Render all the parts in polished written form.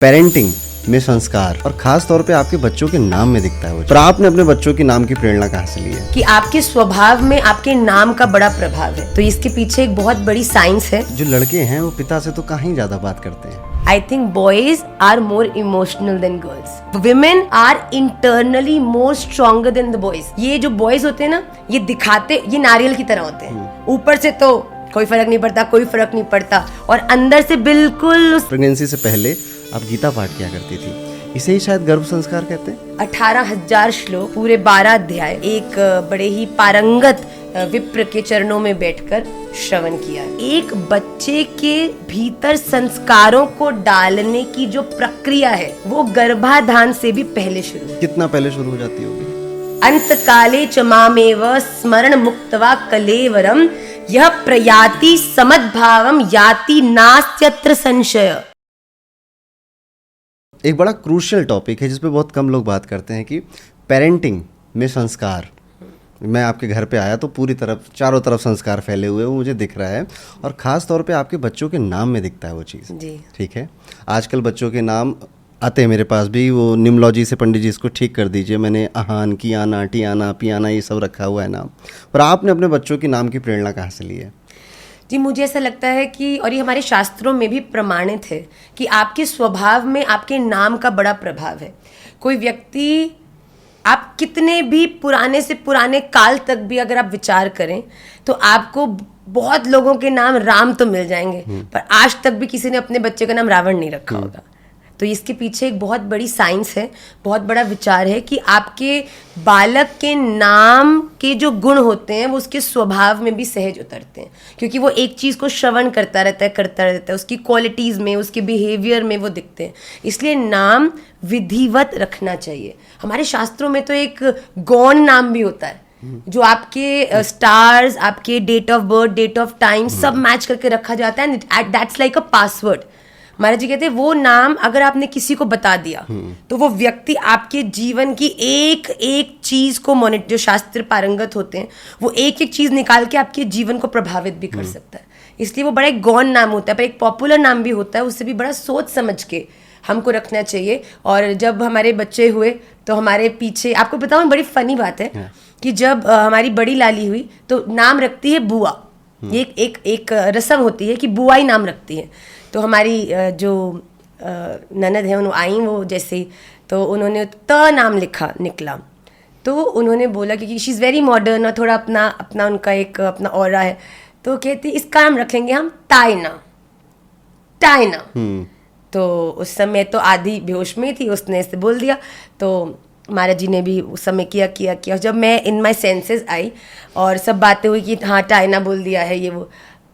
Parenting में संस्कार और खास तौर पे आपके बच्चों के नाम में दिखता है वो। पर आपने अपने बच्चों के नाम की प्रेरणा कहाँ से ली है? कि आपके स्वभाव में आपके नाम का बड़ा प्रभाव है, तो इसके पीछे एक बहुत बड़ी साइंस है। जो लड़के हैं वो पिता से तो कहीं ज्यादा बात करते हैं। I think boys are more emotional than girls. Women are internally more stronger than the boys. ये जो boys होते हैं ना, ये दिखाते, ये नारियल की तरह होते हैं। ऊपर से तो कोई फर्क नहीं पड़ता, कोई फर्क नहीं पड़ता, और अंदर से बिल्कुल। प्रेगनेंसी से पहले आप गीता पाठ किया करती थी, इसे ही शायद गर्भ संस्कार कहते हैं। 18,000 श्लोक, पूरे 12 अध्याय, एक बड़े ही पारंगत विप्र के चरणों में बैठकर श्रवण किया। एक बच्चे के भीतर संस्कारों को डालने की जो प्रक्रिया है वो गर्भाधान से भी पहले शुरू। कितना पहले शुरू हो जाती होगी? अंत काले च मामेव स्मरण मुक्त्वा कलेवरम यह प्रयाति समद्भावम याति नास्त्यत्र संशय। एक बड़ा क्रूशियल टॉपिक है जिस पे बहुत कम लोग बात करते हैं कि पेरेंटिंग में संस्कार। मैं आपके घर पे आया तो पूरी तरफ चारों तरफ संस्कार फैले हुए वो मुझे दिख रहा है, और ख़ास तौर पे आपके बच्चों के नाम में दिखता है वो चीज़। जी ठीक है, आजकल बच्चों के नाम आते हैं मेरे पास भी, वो निम्नोलॉजी से पंडित जी इसको ठीक कर दीजिए, मैंने आहान, कियाना, टियाना, पियाना ये सब रखा हुआ है नाम। पर आपने अपने बच्चों के नाम की प्रेरणा कहाँ से ली है? जी, मुझे ऐसा लगता है कि, और ये हमारे शास्त्रों में भी प्रमाणित है कि आपके स्वभाव में आपके नाम का बड़ा प्रभाव है। कोई व्यक्ति, आप कितने भी पुराने से पुराने काल तक भी अगर आप विचार करें तो आपको बहुत लोगों के नाम राम तो मिल जाएंगे, पर आज तक भी किसी ने अपने बच्चे का नाम रावण नहीं रखा होगा। तो इसके पीछे एक बहुत बड़ी साइंस है, बहुत बड़ा विचार है कि आपके बालक के नाम के जो गुण होते हैं वो उसके स्वभाव में भी सहज उतरते हैं, क्योंकि वो एक चीज़ को श्रवण करता रहता है, उसकी क्वालिटीज़ में, उसके बिहेवियर में वो दिखते हैं। इसलिए नाम विधिवत रखना चाहिए। हमारे शास्त्रों में तो एक गौण नाम भी होता है जो आपके स्टार्स, आपके date of birth, date of time सब मैच करके रखा जाता है, and that's like a password. Maharaj ji कहते हैं वो नाम अगर आपने किसी को बता दिया तो वो व्यक्ति आपके जीवन की एक एक चीज को मॉनिटर, जो शास्त्र पारंगत होते हैं वो एक एक चीज निकाल के आपके जीवन को प्रभावित भी कर सकता है। इसलिए वो बड़ा एक गौण नाम होता है, पर एक पॉपुलर नाम भी होता है, उससे भी बड़ा सोच समझ के हमको रखना चाहिए। और जब हमारे बच्चे हुए तो हमारे पीछे, आपको बताऊं बड़ी फनी बात है कि जब हमारी बड़ी लाली हुई तो नाम रखती है बुआ। एक रस्म होती है कि बुआ ही नाम रखती है। तो हमारी जो ननद है उन्होंने आई, वो जैसे, तो उन्होंने त नाम निकला, तो उन्होंने बोला कि शी इज़ वेरी मॉडर्न और थोड़ा अपना उनका एक अपना ऑरा है, तो कहती इसका नाम रखेंगे हम टाइना। तो उस समय तो आधी बेहोश में थी, उसने ऐसे बोल दिया, तो महाराज जी ने भी उस समय किया। जब मैं इन माई सेंसेस आई और सब बातें हुई कि हाँ टाइना बोल दिया है ये वो,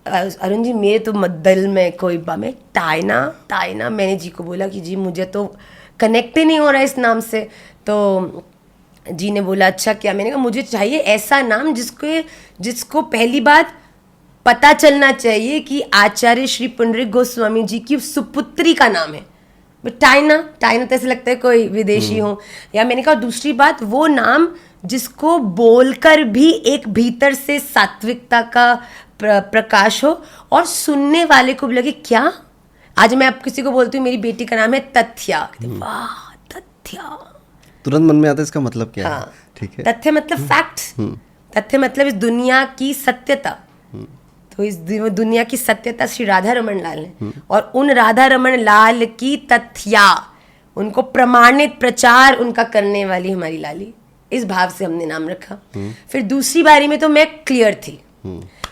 अरुण जी मेरे तो दिल में कोई मैं टाइना, मैंने जी को बोला कि जी मुझे तो कनेक्ट ही नहीं हो रहा इस नाम से। तो जी ने बोला अच्छा क्या? मैंने कहा मुझे चाहिए ऐसा नाम जिसको पहली बात पता चलना चाहिए कि आचार्य श्री पुंडरीक गोस्वामी जी की सुपुत्री का नाम है। टाइना तो ऐसा लगता है कोई विदेशी हो। या मैंने कहा दूसरी बात, वो नाम जिसको बोलकर भी एक भीतर से सात्विकता का प्रकाश हो और सुनने वाले को भी लगे क्या। आज मैं आप किसी को बोलती हूँ मेरी बेटी का नाम है तथ्या, वाह तथ्या, तुरंत मन में आता है इसका मतलब क्या है? ठीक है, तथ्य मतलब फैक्ट्स, तथ्य मतलब इस दुनिया की सत्यता। तो इस दुनिया की सत्यता श्री राधा रमन लाल ने, और उन राधा रमन लाल की तथ्या, उनको प्रमाणित प्रचार उनका करने वाली हमारी लाली, इस भाव से हमने नाम रखा। फिर दूसरी बारी में तो मैं क्लियर थी,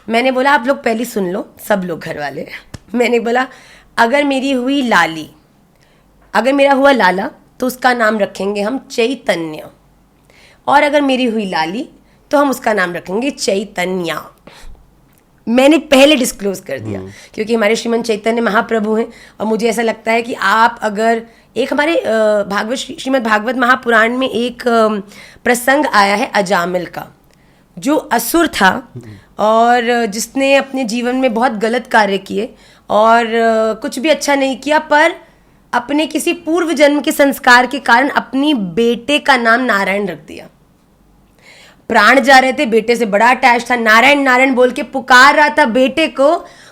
मैंने बोला आप लोग पहले सुन लो, सब लोग घर वाले। मैंने बोला अगर मेरी हुई लाली, अगर मेरा हुआ लाला तो उसका नाम रखेंगे हम चैतन्य, और अगर मेरी हुई लाली तो हम उसका नाम रखेंगे चैतन्या। मैंने पहले डिस्क्लोज कर दिया क्योंकि हमारे श्रीमन चैतन्य महाप्रभु हैं, और मुझे ऐसा लगता है कि आप अगर एक हमारे श्रीमद् भागवत महापुराण में एक प्रसंग आया है अजामिल का, जो असुर था और जिसने अपने जीवन में बहुत गलत कार्य किए और कुछ भी अच्छा नहीं किया, पर अपने किसी पूर्व जन्म के संस्कार के कारण अपनी बेटे का नाम नारायण रख दिया। प्राण जा रहे थे, बेटे से बड़ा अटैच था, नारायण नारायण बोल के पुकार रहा था बेटे को,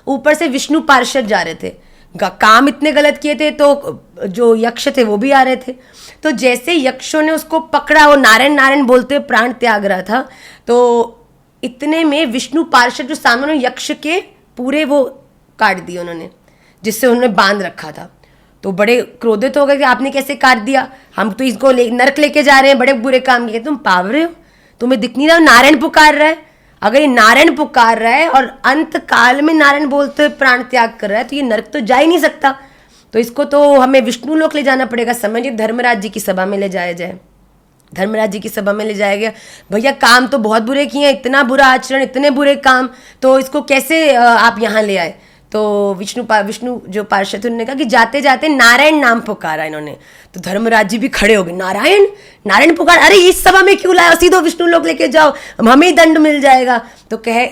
ऊपर से विष्णु पार्षद जा रहे थे, काम इतने गलत किए थे तो जो यक्ष थे वो भी आ रहे थे। तो जैसे यक्षों ने उसको पकड़ा, वो नारायण नारायण बोलते हुए प्राण त्याग रहा था, तो इतने में विष्णु पार्षद जो सामने यक्ष के पूरे वो काट दिए उन्होंने, जिससे उन्होंने बांध रखा था। तो बड़े क्रोधित हो गए कि आपने कैसे काट दिया, हम तो इसको नरक लेके जा रहे हैं, बड़े बुरे काम किए। तुम पावरे हो, तुम्हें दिख नहीं रहा नारायण पुकार रहा है? अगर ये नारायण पुकार रहा है और अंत काल में नारायण बोलते हुए प्राण त्याग कर रहा है, तो ये नरक तो जा ही नहीं सकता, तो इसको तो हमें विष्णु लोक ले जाना पड़ेगा। समझिए धर्मराज जी की सभा में ले जाया जाए। धर्मराज जी की सभा में ले जाया गया। भैया काम तो बहुत बुरे किए हैं, इतना बुरा आचरण, इतने बुरे काम, तो इसको कैसे आप यहाँ ले आए? तो विष्णु जो पार्षद उन्होंने कहा कि जाते जाते नारायण नाम पुकारा इन्होंने। तो धर्मराज जी भी खड़े हो गए, नारायण नारायण पुकार, अरे इस सभा में क्यों लाया, सीधो विष्णु लोक लेके जाओ, हमें ही दंड मिल जाएगा। तो कहे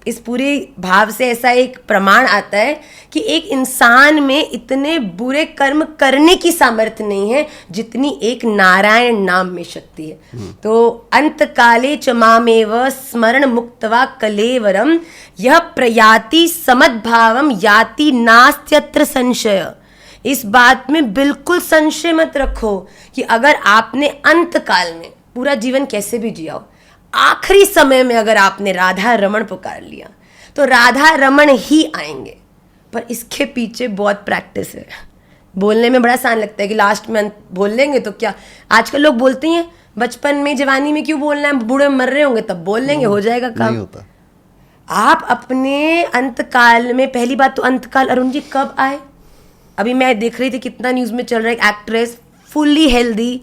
इस पूरे भाव से ऐसा एक प्रमाण आता है कि एक इंसान में इतने बुरे कर्म करने की सामर्थ्य नहीं है जितनी एक नारायण नाम में शक्ति है। तो अंत काले च मामेव स्मरण मुक्तवा कलेवरम यह प्रयाति समद्भावम याति नास्त्यत्र संशय। इस बात में बिल्कुल संशय मत रखो कि अगर आपने अंत काल में पूरा जीवन कैसे भी जिया हो, आखिरी समय में अगर आपने राधा रमण पुकार लिया तो राधा रमण ही आएंगे। पर इसके पीछे बहुत प्रैक्टिस है। बोलने में बड़ा आसान लगता है कि लास्ट में बोल लेंगे तो क्या, आजकल लोग बोलते हैं बचपन में जवानी में क्यों बोलना है, बूढ़े मर रहे होंगे तब बोल लेंगे, हो जाएगा काम। नहीं होता। आप अपने अंतकाल में, पहली बात तो अंतकाल अरुण जी कब आए? अभी मैं देख रही थी कितना न्यूज़ में चल रहा है, एक्ट्रेस फुल्ली हेल्दी,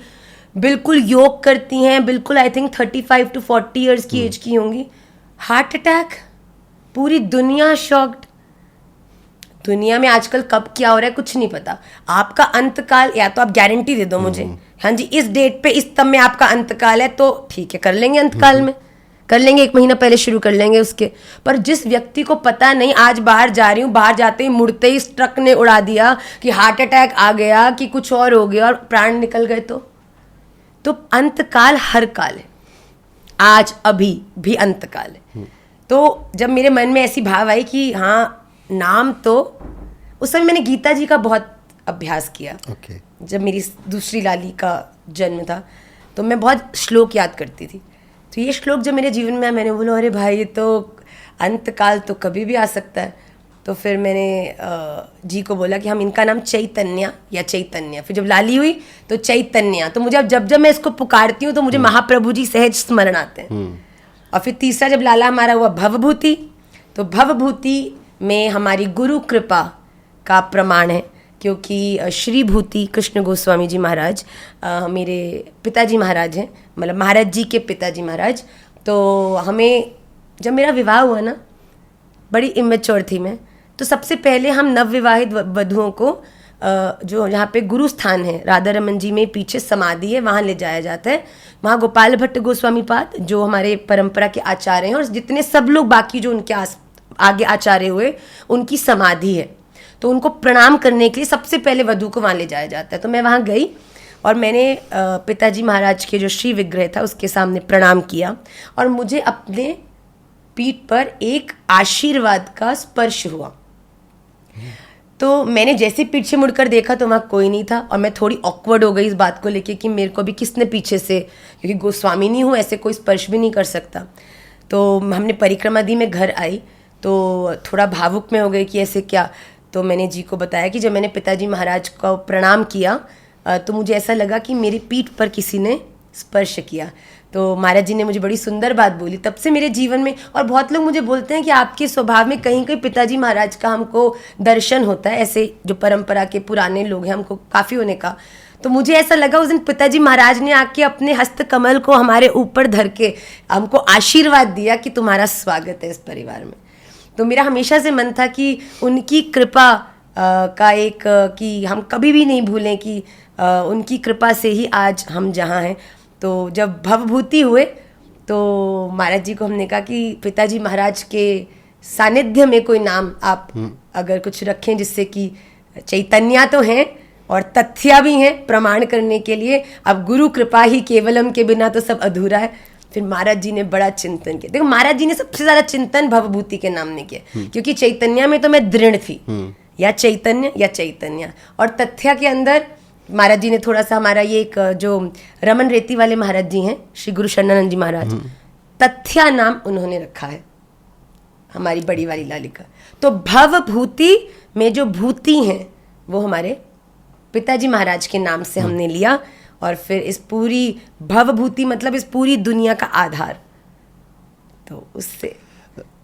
बिल्कुल योग करती हैं, बिल्कुल आई थिंक 35 to 40 ईयर्स की एज की होंगी, हार्ट अटैक, पूरी दुनिया शॉक्ड। दुनिया में आजकल कब क्या हो रहा है कुछ नहीं पता। आपका अंतकाल, या तो आप गारंटी दे दो मुझे, हाँ जी इस डेट पे इस तब में आपका अंतकाल है, तो ठीक है कर लेंगे, अंतकाल में कर लेंगे, 1 महीना पहले शुरू कर लेंगे उसके। पर जिस व्यक्ति को पता नहीं, आज बाहर जा रही हूँ, बाहर जाते ही मुड़ते ही इस ट्रक ने उड़ा दिया कि हार्ट अटैक आ गया कि कुछ और हो गया और प्राण निकल गए, तो अंतकाल हर काल है, आज अभी भी अंतकाल है। तो जब मेरे मन में ऐसी भाव आई कि हाँ नाम, तो उस समय मैंने गीता जी का बहुत अभ्यास किया। जब मेरी दूसरी लाली का जन्म था तो मैं बहुत श्लोक याद करती थी। तो ये श्लोक जब मेरे जीवन में आया, मैंने बोला अरे भाई ये तो अंतकाल तो कभी भी आ सकता है। तो फिर मैंने जी को बोला कि हम इनका नाम चैतन्य या चैतन्य, फिर जब लाली हुई तो चैतन्य। तो मुझे अब जब मैं इसको पुकारती हूँ तो मुझे महाप्रभु जी सहज स्मरण आते हैं। और फिर तीसरा जब लाला हमारा हुआ भवभूति, तो भवभूति में हमारी गुरु कृपा का प्रमाण है, क्योंकि श्री भूति कृष्ण गोस्वामी जी महाराज मेरे पिताजी महाराज हैं, मतलब महाराज जी के पिताजी महाराज। तो हमें जब मेरा विवाह हुआ ना, बड़ी इमेच्योर थी मैं, तो सबसे पहले हम नवविवाहित वधुओं को जो यहाँ पे गुरु स्थान है राधा रमन जी में पीछे समाधि है, वहाँ ले जाया जाता है। वहाँ गोपाल भट्ट गोस्वामी पाद जो हमारे परंपरा के आचार्य हैं और जितने सब लोग बाकी जो उनके आगे आचार्य हुए उनकी समाधि है, तो उनको प्रणाम करने के लिए सबसे पहले वधु को वहाँ ले जाया जाता है। तो मैं वहाँ गई और मैंने पिताजी महाराज के जो श्री विग्रह था उसके सामने प्रणाम किया और मुझे अपने पीठ पर एक आशीर्वाद का स्पर्श हुआ। तो मैंने जैसे पीछे मुड़कर देखा तो वहाँ कोई नहीं था और मैं थोड़ी ऑकवर्ड हो गई इस बात को लेके कि मेरे को भी किसने पीछे से, क्योंकि गोस्वामी नहीं हूँ, ऐसे कोई स्पर्श भी नहीं कर सकता। तो हमने परिक्रमा दी, मैं घर आई तो थोड़ा भावुक में हो गई कि ऐसे क्या। तो मैंने जी को बताया कि जब मैंने पिताजी महाराज को प्रणाम किया तो मुझे ऐसा लगा कि मेरी पीठ पर किसी ने स्पर्श किया। तो महाराज जी ने मुझे बड़ी सुंदर बात बोली। तब से मेरे जीवन में, और बहुत लोग मुझे बोलते हैं कि आपके स्वभाव में कहीं कहीं पिताजी महाराज का हमको दर्शन होता है, ऐसे जो परंपरा के पुराने लोग हैं हमको काफ़ी होने का। तो मुझे ऐसा लगा उस दिन पिताजी महाराज ने आके अपने हस्त कमल को हमारे ऊपर धर के हमको आशीर्वाद दिया कि तुम्हारा स्वागत है इस परिवार में। तो मेरा हमेशा से मन था कि उनकी कृपा का एक कि हम कभी भी नहीं भूलें कि उनकी कृपा से ही आज हम जहाँ हैं। तो जब भवभूति हुए तो महाराज जी को हमने कहा कि पिताजी महाराज के सानिध्य में कोई नाम आप अगर कुछ रखें जिससे कि चैतन्य तो हैं और तथ्य भी हैं प्रमाण करने के लिए, अब गुरु कृपा ही केवलम के बिना तो सब अधूरा है। फिर महाराज जी ने बड़ा चिंतन किया। देखो महाराज जी ने सबसे ज्यादा चिंतन भवभूति के नाम ने किया, क्योंकि चैतन्य में तो मैं दृढ़ थी, या चैतन्य या चैतन्य। और तथ्या के अंदर महाराज जी ने थोड़ा सा हमारा ये एक जो रमन रेती वाले महाराज जी हैं, श्री गुरु शरणानंद जी महाराज, तथ्या नाम उन्होंने रखा है हमारी बड़ी वाली लालिका। तो भव भूति में जो भूति हैं वो हमारे पिताजी महाराज के नाम से हमने लिया, और फिर इस पूरी भव भूति मतलब इस पूरी दुनिया का आधार। तो उससे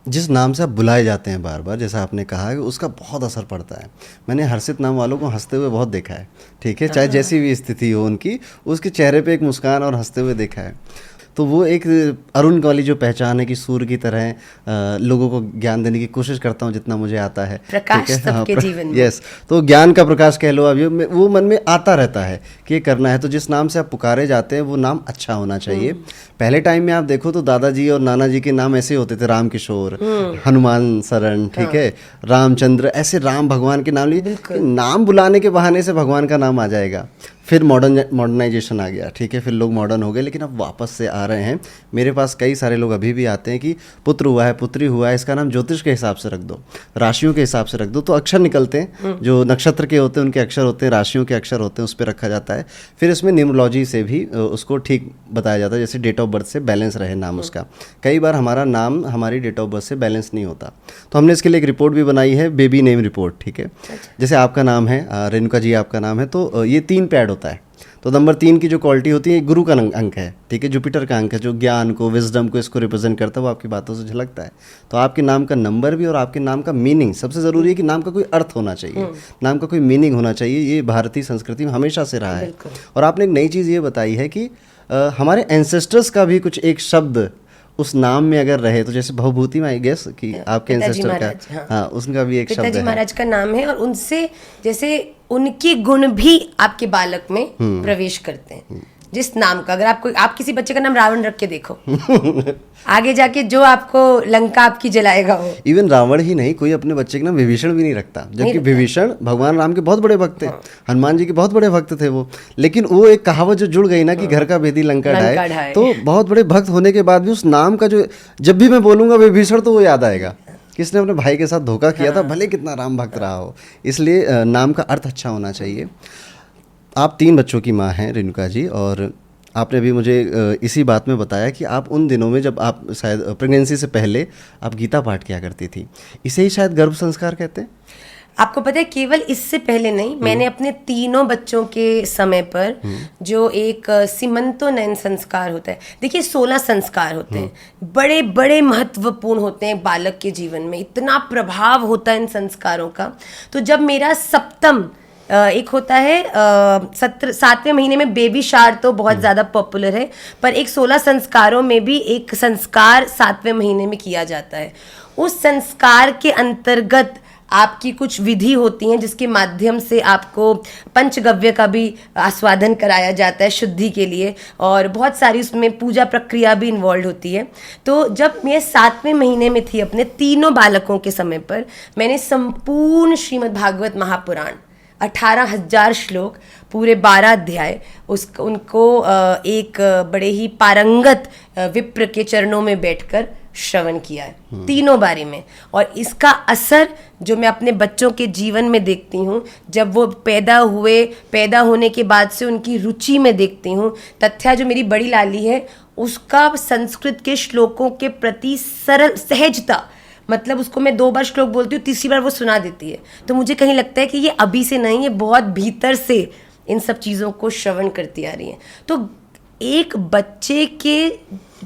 जिस नाम से आप बुलाए जाते हैं बार बार, जैसा आपने कहा कि उसका बहुत असर पड़ता है। मैंने हर्षित नाम वालों को हंसते हुए बहुत देखा है, ठीक है, चाहे जैसी भी स्थिति हो उनकी, उसके चेहरे पे एक मुस्कान और हंसते हुए देखा है। तो वो एक अरुण वाली जो पहचान है कि सूर्य की तरह लोगों को ज्ञान देने की कोशिश करता हूँ जितना मुझे आता है, प्रकाश सबके जीवन में। यस, तो ज्ञान का प्रकाश कह लो। अभी वो मन में आता रहता है कि ये करना है। तो जिस नाम से आप पुकारे जाते हैं वो नाम अच्छा होना चाहिए। पहले टाइम में आप देखो तो दादाजी और नाना जी के नाम ऐसे होते थे, राम किशोर, हनुमान शरण, ठीक है, रामचंद्र, ऐसे राम भगवान के नाम लिए। नाम बुलाने के बहाने से भगवान का नाम आ जाएगा। फिर मॉडर्नाइजेशन आ गया, ठीक है, फिर लोग मॉडर्न हो गए, लेकिन अब वापस से आ रहे हैं। मेरे पास कई सारे लोग अभी भी आते हैं कि पुत्र हुआ है, पुत्री हुआ है, इसका नाम ज्योतिष के हिसाब से रख दो, राशियों के हिसाब से रख दो। तो अक्षर निकलते हैं, जो नक्षत्र के होते हैं उनके अक्षर होते हैं, राशियों के अक्षर होते हैं, उस पर रखा जाता है। फिर इसमें न्यूमरोलॉजी से भी उसको ठीक बताया जाता है, जैसे डेट ऑफ बर्थ से बैलेंस रहे नाम उसका। कई बार हमारा नाम हमारी डेट ऑफ बर्थ से बैलेंस नहीं होता, तो हमने इसके लिए एक रिपोर्ट भी बनाई है, बेबी नेम रिपोर्ट, ठीक है। जैसे आपका नाम है रेणुका जी, आपका नाम है, तो ये 3 पैड होता है। तो नंबर 3 की जो क्वालिटी होती है गुरु का अंक है, ठीक है, जुपिटर का अंक है, जो ज्ञान को, विजडम को, इसको रिप्रेजेंट करता है, वो आपकी बातों से झलकता है। तो आपके नाम का नंबर भी और आपके नाम का मीनिंग, सबसे ज़रूरी है कि नाम का कोई अर्थ होना चाहिए, नाम का कोई मीनिंग होना चाहिए। ये भारतीय संस्कृति में हमेशा से रहा है। और आपने एक नई चीज़ ये बताई है कि हमारे एंसेस्टर्स का भी कुछ एक शब्द उस नाम में अगर रहे, तो जैसे भवभूति में आई गेस कि आपके एंसेस्टर का, हाँ, उसका भी एक शब्द है, पिताजी महाराज का नाम है, और उनसे जैसे उनके गुण भी आपके बालक में प्रवेश करते हैं। जिस नाम का, अगर आप किसी बच्चे का नाम रावण रख के देखो आगे जाके जो आपको लंका आपकी जलाएगा वो। इवन रावण ही नहीं, कोई अपने बच्चे के नाम विभीषण भी नहीं रखता, जबकि विभीषण भगवान राम के बहुत बड़े भक्त थे, हनुमान जी के बहुत बड़े भक्त थे वो। लेकिन वो एक कहावत जो जुड़ गई ना कि घर का भेदी लंका ढाए, तो बहुत बड़े भक्त होने के बाद भी उस नाम का जो, जब भी मैं बोलूंगा विभीषण तो वो याद आएगा, किसने अपने भाई के साथ धोखा किया था, भले कितना राम भक्त रहा हो। इसलिए नाम का अर्थ अच्छा होना चाहिए। आप 3 बच्चों की माँ हैं रेणुका जी, और आपने भी मुझे इसी बात में बताया कि आप उन दिनों में जब आप शायद प्रेगनेंसी से पहले आप गीता पाठ किया करती थी, इसे ही शायद गर्भ संस्कार कहते हैं। आपको पता है, केवल इससे पहले नहीं, मैंने अपने 3 बच्चों के समय पर जो एक सीमंतोनयन संस्कार होता है, देखिए 16 संस्कार होते हैं, बड़े बड़े महत्वपूर्ण होते हैं बालक के जीवन में, इतना प्रभाव होता है इन संस्कारों का। तो जब मेरा सप्तम एक होता है 7वें महीने में बेबी शार, तो बहुत ज़्यादा पॉपुलर है, पर एक 16 संस्कारों में भी एक संस्कार 7वें महीने में किया जाता है। उस संस्कार के अंतर्गत आपकी कुछ विधि होती हैं जिसके माध्यम से आपको पंचगव्य का भी आस्वादन कराया जाता है शुद्धि के लिए, और बहुत सारी उसमें पूजा प्रक्रिया भी इन्वॉल्व होती है। तो जब मैं 7वें महीने में थी अपने 3 बालकों के समय पर, मैंने संपूर्ण श्रीमद् भागवत महापुराण 18,000 श्लोक, पूरे 12 अध्याय, उनको एक बड़े ही पारंगत विप्र के चरणों में बैठकर श्रवण किया है 3 बारी में। और इसका असर जो मैं अपने बच्चों के जीवन में देखती हूँ, जब वो पैदा होने के बाद से उनकी रुचि में देखती हूँ। तथ्या जो मेरी बड़ी लाली है, उसका संस्कृत के श्लोकों के प्रति सरल सहजता, मतलब उसको मैं 2 बार श्लोक बोलती हूँ, तीसरी बार वो सुना देती है। तो मुझे कहीं लगता है कि ये अभी से नहीं, ये बहुत भीतर से इन सब चीज़ों को श्रवण करती आ रही है। तो एक बच्चे के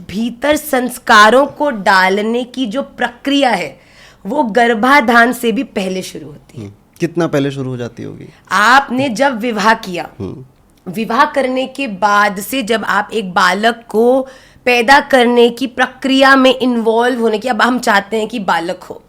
भीतर संस्कारों को डालने की जो प्रक्रिया है वो गर्भाधान से भी पहले शुरू होती है। कितना पहले शुरू हो जाती होगी? आपने जब विवाह किया, विवाह करने के बाद से जब आप एक बालक को पैदा करने की प्रक्रिया में इन्वॉल्व होने की, अब हम चाहते हैं कि बालक हो,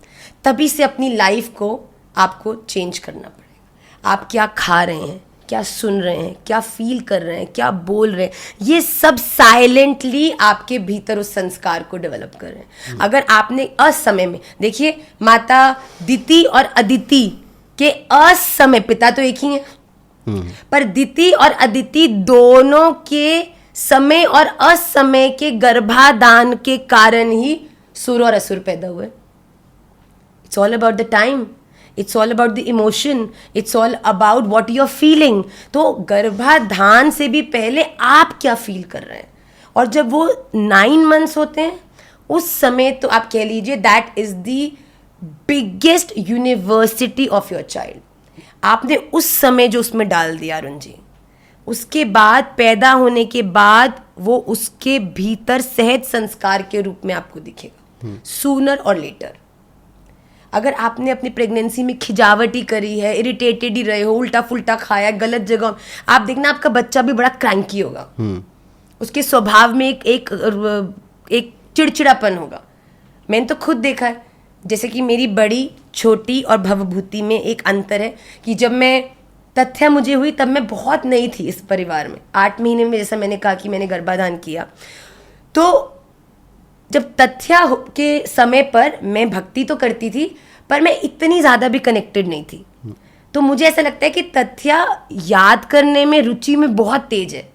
तभी से अपनी लाइफ को आपको चेंज करना पड़ेगा। आप क्या खा रहे हैं, क्या सुन रहे हैं, क्या फील कर रहे हैं, क्या बोल रहे हैं, ये सब साइलेंटली आपके भीतर उस संस्कार को डेवलप कर रहे हैं। अगर आपने असमय में, देखिए माता दिति और अदिति के असमय, पिता तो एक ही है, पर दिति और अदिति दोनों के समय और असमय के गर्भाधान के कारण ही सुर और असुर पैदा हुए। It's all about the time. It's all about the emotion, it's all about what you are feeling. तो गर्भाधान से भी पहले आप क्या फील कर रहे हैं, और जब वो 9 मंथ्स होते हैं उस समय तो आप कह लीजिए that is the biggest university of your child. आपने उस समय जो उसमें डाल दिया अरुण जी, उसके बाद पैदा होने के बाद वो उसके भीतर सहज संस्कार के रूप में आपको दिखेगा, सूनर और लेटर। अगर आपने अपनी प्रेगनेंसी में खिजावटी करी है, इरिटेटेड ही रहे हो, उल्टा फुल्टा खाया, गलत जगह, आप देखना आपका बच्चा भी बड़ा क्रैंकी होगा, उसके स्वभाव में एक चिड़चिड़ापन होगा। मैंने तो खुद देखा है, जैसे कि मेरी बड़ी, छोटी और भवभूति में एक अंतर है कि जब मैं तथ्या मुझे हुई तब मैं बहुत नई थी इस परिवार में। 8 महीने में, जैसा मैंने कहा कि मैंने गर्भाधान किया, तो जब तथ्या के समय पर मैं भक्ति तो करती थी पर मैं इतनी ज़्यादा भी कनेक्टेड नहीं थी। तो मुझे ऐसा लगता है कि तथ्या याद करने में, रुचि में बहुत तेज है,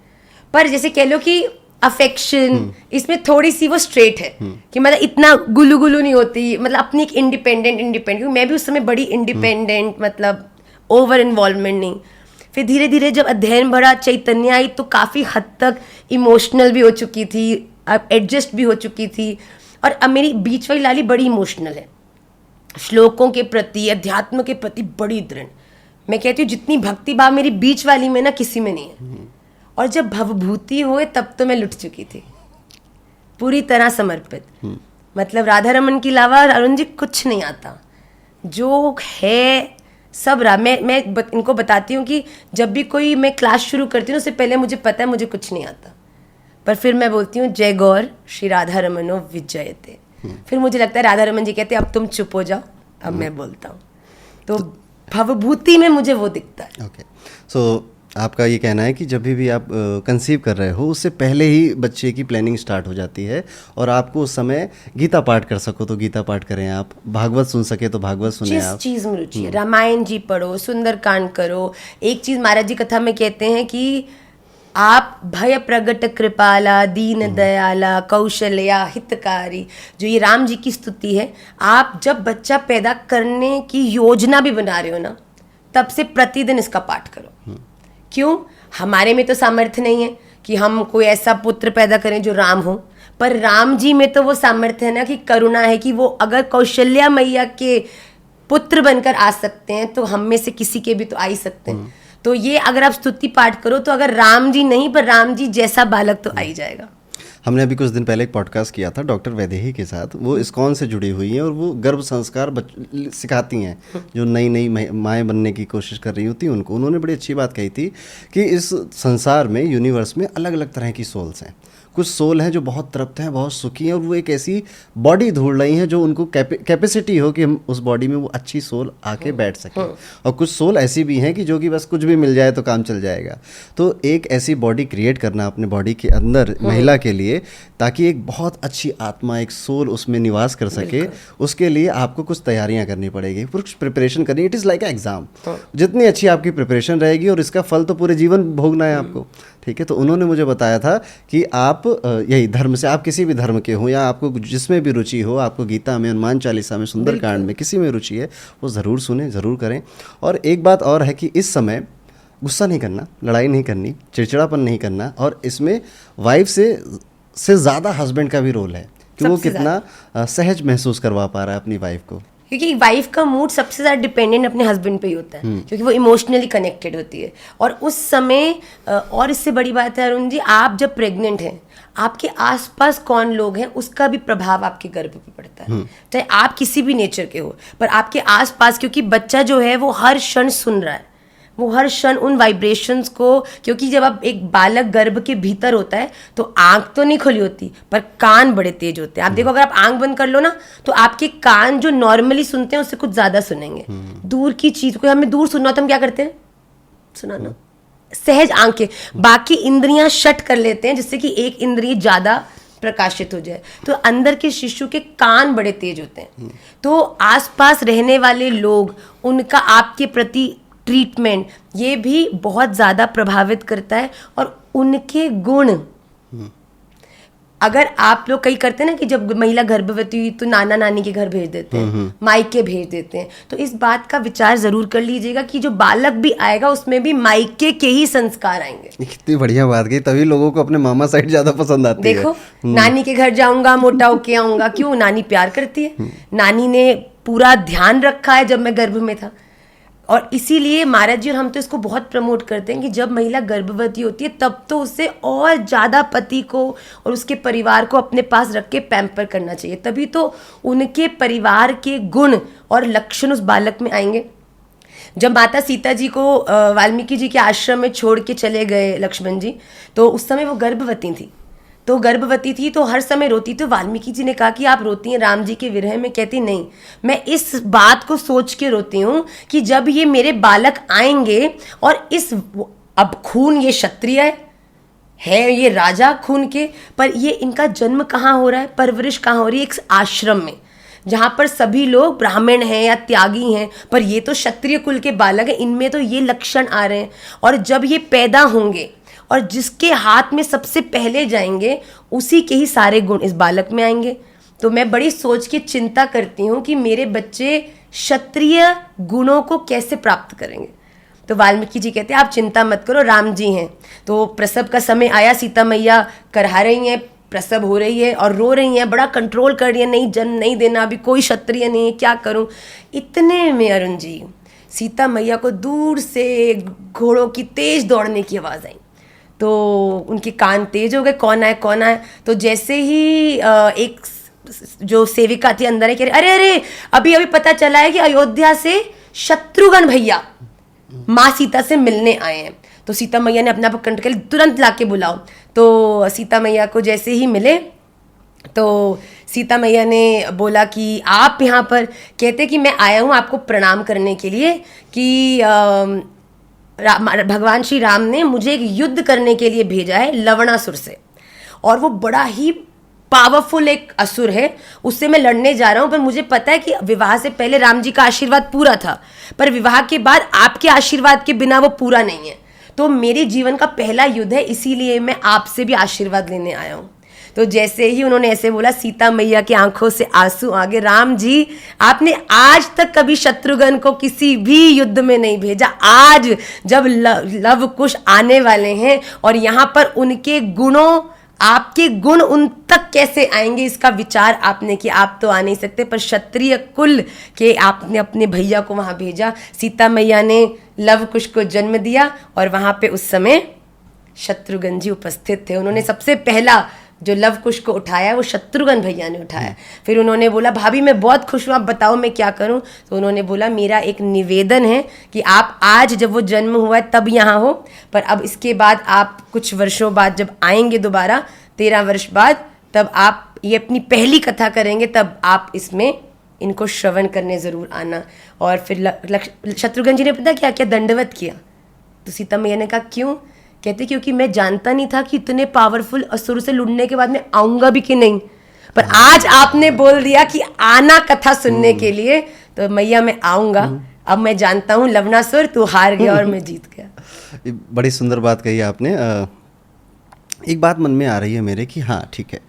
पर जैसे कह लो कि अफेक्शन इसमें थोड़ी सी वो स्ट्रेट है कि मतलब इतना गुलू गुलू नहीं होती, मतलब अपनी एक इंडिपेंडेंट, मैं भी उस समय बड़ी इंडिपेंडेंट, मतलब ओवर इन्वॉल्वमेंट नहीं। फिर धीरे धीरे जब अध्ययन बढ़ा, चैतन्य आई, तो काफ़ी हद तक इमोशनल भी हो चुकी थी, अब एडजस्ट भी हो चुकी थी। और अब मेरी बीच वाली लाली बड़ी इमोशनल है, श्लोकों के प्रति, अध्यात्म के प्रति बड़ी दृढ़। मैं कहती हूँ जितनी भक्ति भाव मेरी बीच वाली में ना किसी में नहीं है। और जब भवभूति हुए तब तो मैं लुट चुकी थी, पूरी तरह समर्पित। मतलब राधा रमन के अलावा अरुण जी कुछ नहीं आता, जो है सब मैं इनको बताती हूँ कि जब भी कोई मैं क्लास शुरू करती हूँ उससे पहले मुझे पता है मुझे कुछ नहीं आता, पर फिर मैं बोलती हूँ जय गौर श्री राधा रमनो विजयते। फिर मुझे लगता है राधा रमन जी कहते हैं अब तुम चुप हो जाओ, अब मैं बोलता हूँ। तो भवभूति में मुझे वो दिखता है। ओके, सो आपका ये कहना है कि जब भी आप कंसीव कर रहे हो उससे पहले ही बच्चे की प्लानिंग स्टार्ट हो जाती है, और आपको उस समय गीता पाठ कर सको तो गीता पाठ करें आप, भागवत सुन सके तो भागवत सुने आप, जिस चीज़ में रुचि है, रामायण जी पढ़ो, सुंदरकांड करो। एक चीज़ महाराज जी कथा में कहते हैं कि आप भय प्रगट कृपाला, दीन दयाला, कौशल्या हितकारी, जो ये राम जी की स्तुति है, आप जब बच्चा पैदा करने की योजना भी बना रहे हो ना, तब से प्रतिदिन इसका पाठ करो। क्यों? हमारे में तो सामर्थ्य नहीं है कि हम कोई ऐसा पुत्र पैदा करें जो राम हो, पर राम जी में तो वो सामर्थ्य है ना कि करुणा है कि वो अगर कौशल्या मैया के पुत्र बनकर आ सकते हैं तो हम में से किसी के भी तो आ ही सकते हैं। तो ये अगर आप स्तुति पाठ करो तो अगर राम जी नहीं पर राम जी जैसा बालक तो आ ही जाएगा। हमने अभी कुछ दिन पहले एक पॉडकास्ट किया था डॉक्टर वैदेही के साथ, वो इस्कॉन से जुड़ी हुई हैं और वो गर्भ संस्कार सिखाती हैं जो नई नई माएँ बनने की कोशिश कर रही होती हैं उनको। उन्होंने बड़ी अच्छी बात कही थी कि इस संसार में, यूनिवर्स में अलग अलग तरह की सोल्स हैं। कुछ सोल हैं जो बहुत तृप्त हैं, बहुत सुखी हैं, और वो एक ऐसी बॉडी ढूंढ रही हैं जो उनको कैपेसिटी हो कि हम उस बॉडी में वो अच्छी सोल आके बैठ सकें। और कुछ सोल ऐसी भी हैं कि जो कि बस कुछ भी मिल जाए तो काम चल जाएगा। तो एक ऐसी बॉडी क्रिएट करना अपने बॉडी के अंदर महिला के लिए, ताकि एक बहुत अच्छी आत्मा, एक सोल उसमें निवास कर सके, उसके लिए आपको कुछ तैयारियां करनी पड़ेगी, कुछ प्रिपरेशन करनी। It is like a exam. जितनी अच्छी आपकी प्रिपरेशन रहेगी और इसका फल तो पूरे जीवन भोगना है आपको, ठीक है। तो उन्होंने मुझे बताया था कि आप यही धर्म से, आप किसी भी धर्म के हो या आपको जिसमें भी रुचि हो, आपको गीता में, हनुमान चालीसा में, सुंदरकांड में, किसी में रुचि है, वो ज़रूर सुने, ज़रूर करें। और एक बात और है कि इस समय गुस्सा नहीं करना, लड़ाई नहीं करनी, चिड़चिड़ापन नहीं करना, और इसमें वाइफ से ज़्यादा हस्बैंड का भी रोल है कि वो कितना सहज महसूस करवा पा रहा है अपनी वाइफ को। क्योंकि वाइफ का मूड सबसे ज़्यादा डिपेंडेंट अपने हस्बैंड पे ही होता है, क्योंकि वो इमोशनली कनेक्टेड होती है। और उस समय और इससे बड़ी बात है अरुण जी, आप जब प्रेग्नेंट हैं, आपके आसपास कौन लोग हैं उसका भी प्रभाव आपके गर्भ पे पड़ता है। चाहे आप किसी भी नेचर के हो, पर आपके आसपास, क्योंकि बच्चा जो है वो हर क्षण सुन रहा है, वो हर क्षण उन वाइब्रेशंस को, क्योंकि जब आप एक बालक गर्भ के भीतर होता है तो आंख तो नहीं खुली होती पर कान बड़े तेज होते हैं। आप देखो, अगर आप आंख बंद कर लो ना तो आपके कान जो नॉर्मली सुनते हैं उससे कुछ ज्यादा सुनेंगे। दूर की चीज को हमें दूर सुनना हो तो हम क्या करते हैं? सुनाना, सहज आंखें, बाकी इंद्रियां शट कर लेते हैं जिससे कि एक इंद्रिय ज्यादा प्रकाशित हो जाए। तो अंदर के शिशु के कान बड़े तेज होते हैं। तो आसपास रहने वाले लोग, उनका आपके प्रति ट्रीटमेंट, ये भी बहुत ज़्यादा प्रभावित करता है। और उनके गुण, अगर आप लोग कई करते हैं ना कि जब महिला गर्भवती हुई तो नाना नानी के घर भेज देते हैं, मायके भेज देते हैं, तो इस बात का विचार जरूर कर लीजिएगा कि जो बालक भी आएगा उसमें भी मायके के ही संस्कार आएंगे। कितनी बढ़िया बात कही, तभी लोगों को अपने मामा साइड ज्यादा पसंद आती है। देखो, नानी के घर जाऊंगा मोटा होके आऊंगा, क्यों? नानी प्यार करती है, नानी ने पूरा ध्यान रखा है जब मैं गर्भ में था। और इसीलिए महाराज जी और हम तो इसको बहुत प्रमोट करते हैं कि जब महिला गर्भवती होती है तब तो उसे और ज़्यादा पति को और उसके परिवार को अपने पास रख के पैम्पर करना चाहिए, तभी तो उनके परिवार के गुण और लक्षण उस बालक में आएंगे। जब माता सीता जी को वाल्मीकि जी के आश्रम में छोड़ के चले गए लक्ष्मण जी, तो उस समय वो गर्भवती थी, तो हर समय रोती। तो वाल्मीकि जी ने कहा कि आप रोती हैं राम जी के विरह में? कहती नहीं, मैं इस बात को सोच के रोती हूँ कि जब ये मेरे बालक आएंगे और अब खून ये क्षत्रिय है, ये राजा खून के, पर ये इनका जन्म कहाँ हो रहा है, परवरिश कहाँ हो रही है? एक आश्रम में जहाँ पर सभी लोग ब्राह्मण हैं या त्यागी हैं, पर ये तो क्षत्रिय कुल के बालक हैं, इनमें तो ये लक्षण आ रहे हैं। और जब ये पैदा होंगे और जिसके हाथ में सबसे पहले जाएंगे उसी के ही सारे गुण इस बालक में आएंगे। तो मैं बड़ी सोच के चिंता करती हूँ कि मेरे बच्चे क्षत्रिय गुणों को कैसे प्राप्त करेंगे। तो वाल्मीकि जी कहते हैं आप चिंता मत करो, राम जी हैं। तो प्रसव का समय आया, सीता मैया करहा रही हैं, प्रसव हो रही है और रो रही हैं, बड़ा कंट्रोल कर रही है, नहीं जन्म नहीं देना, अभी कोई क्षत्रिय नहीं है, क्या करूँ। इतने में अरुण जी, सीता मैया को दूर से घोड़ों की तेज दौड़ने की आवाज़ आई। तो उनके कान तेज हो गए, कौन आए कौन आए। तो जैसे ही एक जो सेविका थी अंदर है, कह रही अरे अरे अभी अभी पता चला है कि अयोध्या से शत्रुघ्न भैया माँ सीता से मिलने आए हैं। तो सीता मैया ने अपना कंठ कर तुरंत लाके बुलाओ। तो सीता मैया को जैसे ही मिले तो सीता मैया ने बोला कि आप यहाँ पर, कहते कि मैं आया हूँ आपको प्रणाम करने के लिए कि भगवान श्री राम ने मुझे एक युद्ध करने के लिए भेजा है लवणासुर से, और वो बड़ा ही पावरफुल एक असुर है, उससे मैं लड़ने जा रहा हूँ। पर मुझे पता है कि विवाह से पहले राम जी का आशीर्वाद पूरा था, पर विवाह के बाद आपके आशीर्वाद के बिना वो पूरा नहीं है। तो मेरे जीवन का पहला युद्ध है, इसीलिए मैं आपसे भी आशीर्वाद लेने आया हूँ। तो जैसे ही उन्होंने ऐसे बोला, सीता मैया की आंखों से आंसू आ गए। राम जी, आपने आज तक कभी शत्रुघ्न को किसी भी युद्ध में नहीं भेजा, आज जब लव कुश आने वाले हैं और यहाँ पर उनके गुणों, आपके गुण उन तक कैसे आएंगे इसका विचार आपने किया। आप तो आ नहीं सकते, पर क्षत्रिय कुल के आपने अपने भैया को वहाँ भेजा। सीता मैया ने लव कुश को जन्म दिया और वहाँ पे उस समय शत्रुघ्न जी उपस्थित थे। उन्होंने सबसे पहला जो लव कुश को उठाया वो शत्रुघ्न भैया ने उठाया। फिर उन्होंने बोला भाभी मैं बहुत खुश हूँ, आप बताओ मैं क्या करूँ। तो उन्होंने बोला मेरा एक निवेदन है कि आप आज जब वो जन्म हुआ है तब यहाँ हो, पर अब इसके बाद आप कुछ वर्षों बाद जब आएंगे दोबारा 13 वर्ष बाद, तब आप ये अपनी पहली कथा करेंगे, तब आप इसमें इनको श्रवण करने ज़रूर आना। और फिर शत्रुघ्न जी ने पता क्या क्या, दंडवत किया। तो सीता मैया ने कहा क्यों? कहते क्योंकि मैं जानता नहीं था कि इतने पावरफुल असुर से लड़ने के बाद मैं आऊंगा भी कि नहीं, पर आज आपने बोल दिया कि आना कथा सुनने के लिए, तो मैया मैं आऊंगा। अब मैं जानता हूँ लवणासुर तू हार गया और मैं जीत गया। बड़ी सुंदर बात कही आपने। एक बात मन में आ रही है मेरे कि हाँ ठीक है,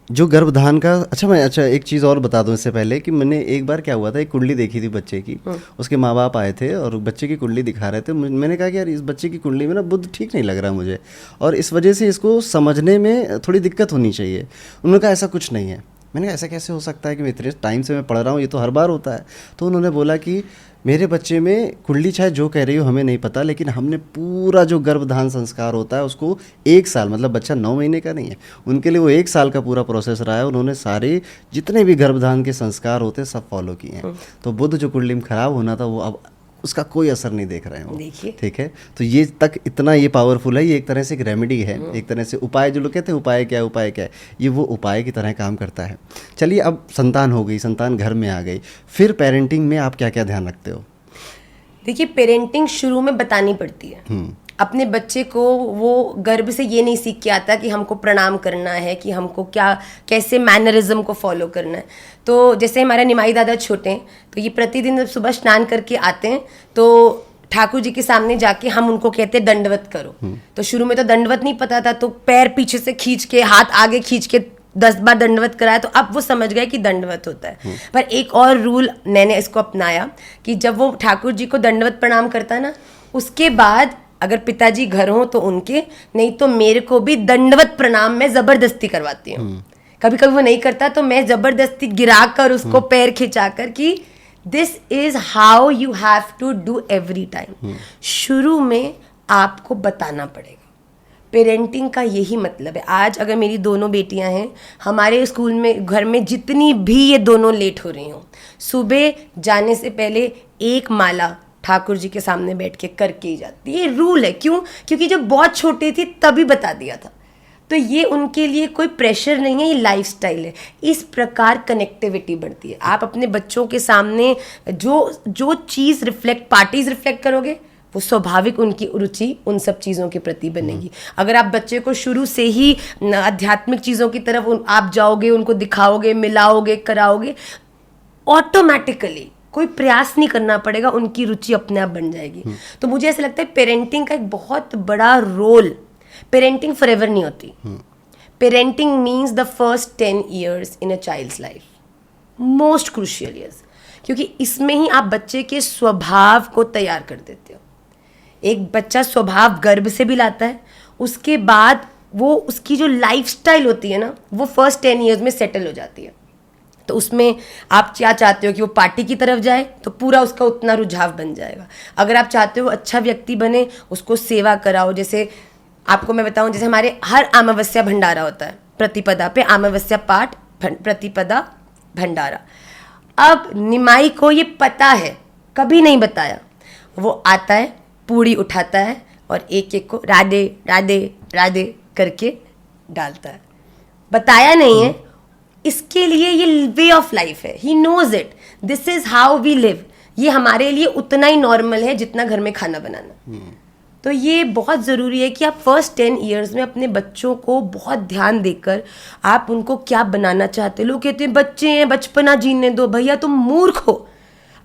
जो गर्भधान का, अच्छा एक चीज़ और बता दूं इससे पहले कि मैंने एक बार क्या हुआ था, एक कुंडली देखी थी बच्चे की, उसके माँ बाप आए थे और बच्चे की कुंडली दिखा रहे थे। मैंने कहा कि यार इस बच्चे की कुंडली में ना बुध ठीक नहीं लग रहा मुझे, और इस वजह से इसको समझने में थोड़ी दिक्कत होनी चाहिए। उन्होंने कहा ऐसा कुछ नहीं है। मैंने कहा ऐसा कैसे हो सकता है कि मैं इतने टाइम से मैं पढ़ रहा हूँ, ये तो हर बार होता है। तो उन्होंने बोला कि मेरे बच्चे में कुंडली चाहे जो कह रही हो हमें नहीं पता, लेकिन हमने पूरा जो गर्भधान संस्कार होता है उसको 1 साल, मतलब बच्चा 9 महीने का नहीं है, उनके लिए वो 1 साल का पूरा प्रोसेस रहा है। उन्होंने सारे जितने भी गर्भधान के संस्कार होते हैं सब फॉलो किए हैं। तो बुध जो कुंडली में खराब होना था वो अब उसका कोई असर नहीं देख रहे हैं वो, ठीक है। तो ये तक इतना ये पावरफुल है, ये एक तरह से एक रेमेडी है, एक तरह से उपाय। जो लोग कहते हैं उपाय क्या है, ये वो उपाय की तरह काम करता है। चलिए, अब संतान हो गई, संतान घर में आ गई, फिर पेरेंटिंग में आप क्या क्या ध्यान रखते हो? देखिए, पेरेंटिंग शुरू में बतानी पड़ती है। अपने बच्चे को वो गर्भ से ये नहीं सीख के आता कि हमको प्रणाम करना है, कि हमको क्या कैसे मैनरिज्म को फॉलो करना है। तो जैसे हमारे निमाई दादा छोटे हैं, तो ये प्रतिदिन जब सुबह स्नान करके आते हैं तो ठाकुर जी के सामने जाके हम उनको कहते दंडवत करो, तो शुरू में तो दंडवत नहीं पता था, तो पैर पीछे से खींच के, हाथ आगे खींच के 10 बार दंडवत कराया, तो अब वो समझ गए कि दंडवत होता है। पर एक और रूल मैंने इसको अपनाया कि जब वो ठाकुर जी को दंडवत प्रणाम करता है ना, उसके बाद अगर पिताजी घर हो तो उनके, नहीं तो मेरे को भी दंडवत प्रणाम मैं जबरदस्ती करवाती हूँ। कभी कभी वो नहीं करता तो मैं जबरदस्ती गिरा कर उसको पैर खिंचा कर कि this is how you have to do every time. शुरू में आपको बताना पड़ेगा। पेरेंटिंग का यही मतलब है। आज अगर मेरी दोनों बेटियां हैं, हमारे स्कूल में, घर में जितनी भी ये दोनों लेट हो रही हों, सुबह जाने से पहले एक माला ठाकुर जी के सामने बैठ के करके ही जाती है। ये रूल है। क्यों? क्योंकि जब बहुत छोटी थी तभी बता दिया था, तो ये उनके लिए कोई प्रेशर नहीं है, ये लाइफस्टाइल है। इस प्रकार कनेक्टिविटी बढ़ती है। आप अपने बच्चों के सामने जो चीज़ रिफ्लेक्ट, पार्टीज रिफ्लेक्ट करोगे, वो स्वाभाविक उनकी रुचि उन सब चीज़ों के प्रति बनेगी। अगर आप बच्चे को शुरू से ही आध्यात्मिक चीज़ों की तरफ आप जाओगे, उनको दिखाओगे, मिलाओगे, कराओगे, ऑटोमेटिकली कोई प्रयास नहीं करना पड़ेगा, उनकी रुचि अपने आप बन जाएगी। तो मुझे ऐसा लगता है पेरेंटिंग का एक बहुत बड़ा रोल, पेरेंटिंग फॉरएवर नहीं होती। Parenting means the first 10 years in a child's life, most crucial years, क्योंकि इसमें ही आप बच्चे के स्वभाव को तैयार कर देते हो। एक बच्चा स्वभाव गर्भ से भी लाता है, उसके बाद वो उसकी जो लाइफस्टाइल होती है ना, वो फर्स्ट 10 years में सेटल हो जाती है। तो उसमें आप क्या चाहते हो कि वो पार्टी की तरफ जाए, तो पूरा उसका उतना रुझाव बन जाएगा। अगर आप चाहते हो अच्छा व्यक्ति बने, उसको सेवा कराओ। जैसे आपको मैं बताऊं, जैसे हमारे हर अमावस्या भंडारा होता है, प्रतिपदा पे अमावस्या पाठ, प्रतिपदा भंडारा। अब निमाई को ये पता है, कभी नहीं बताया, वो आता है, पूड़ी उठाता है और एक एक को राधे राधे राधे करके डालता है। बताया नहीं है, इसके लिए ये वे ऑफ लाइफ है। He knows it, this is how we live. ये हमारे लिए उतना ही नॉर्मल है जितना घर में खाना बनाना। तो ये बहुत ज़रूरी है कि आप फर्स्ट 10 years में अपने बच्चों को बहुत ध्यान देकर आप उनको क्या बनाना चाहते हो। लोग कहते हैं बच्चे हैं, बचपना जीने दो। भैया तुम मूर्ख हो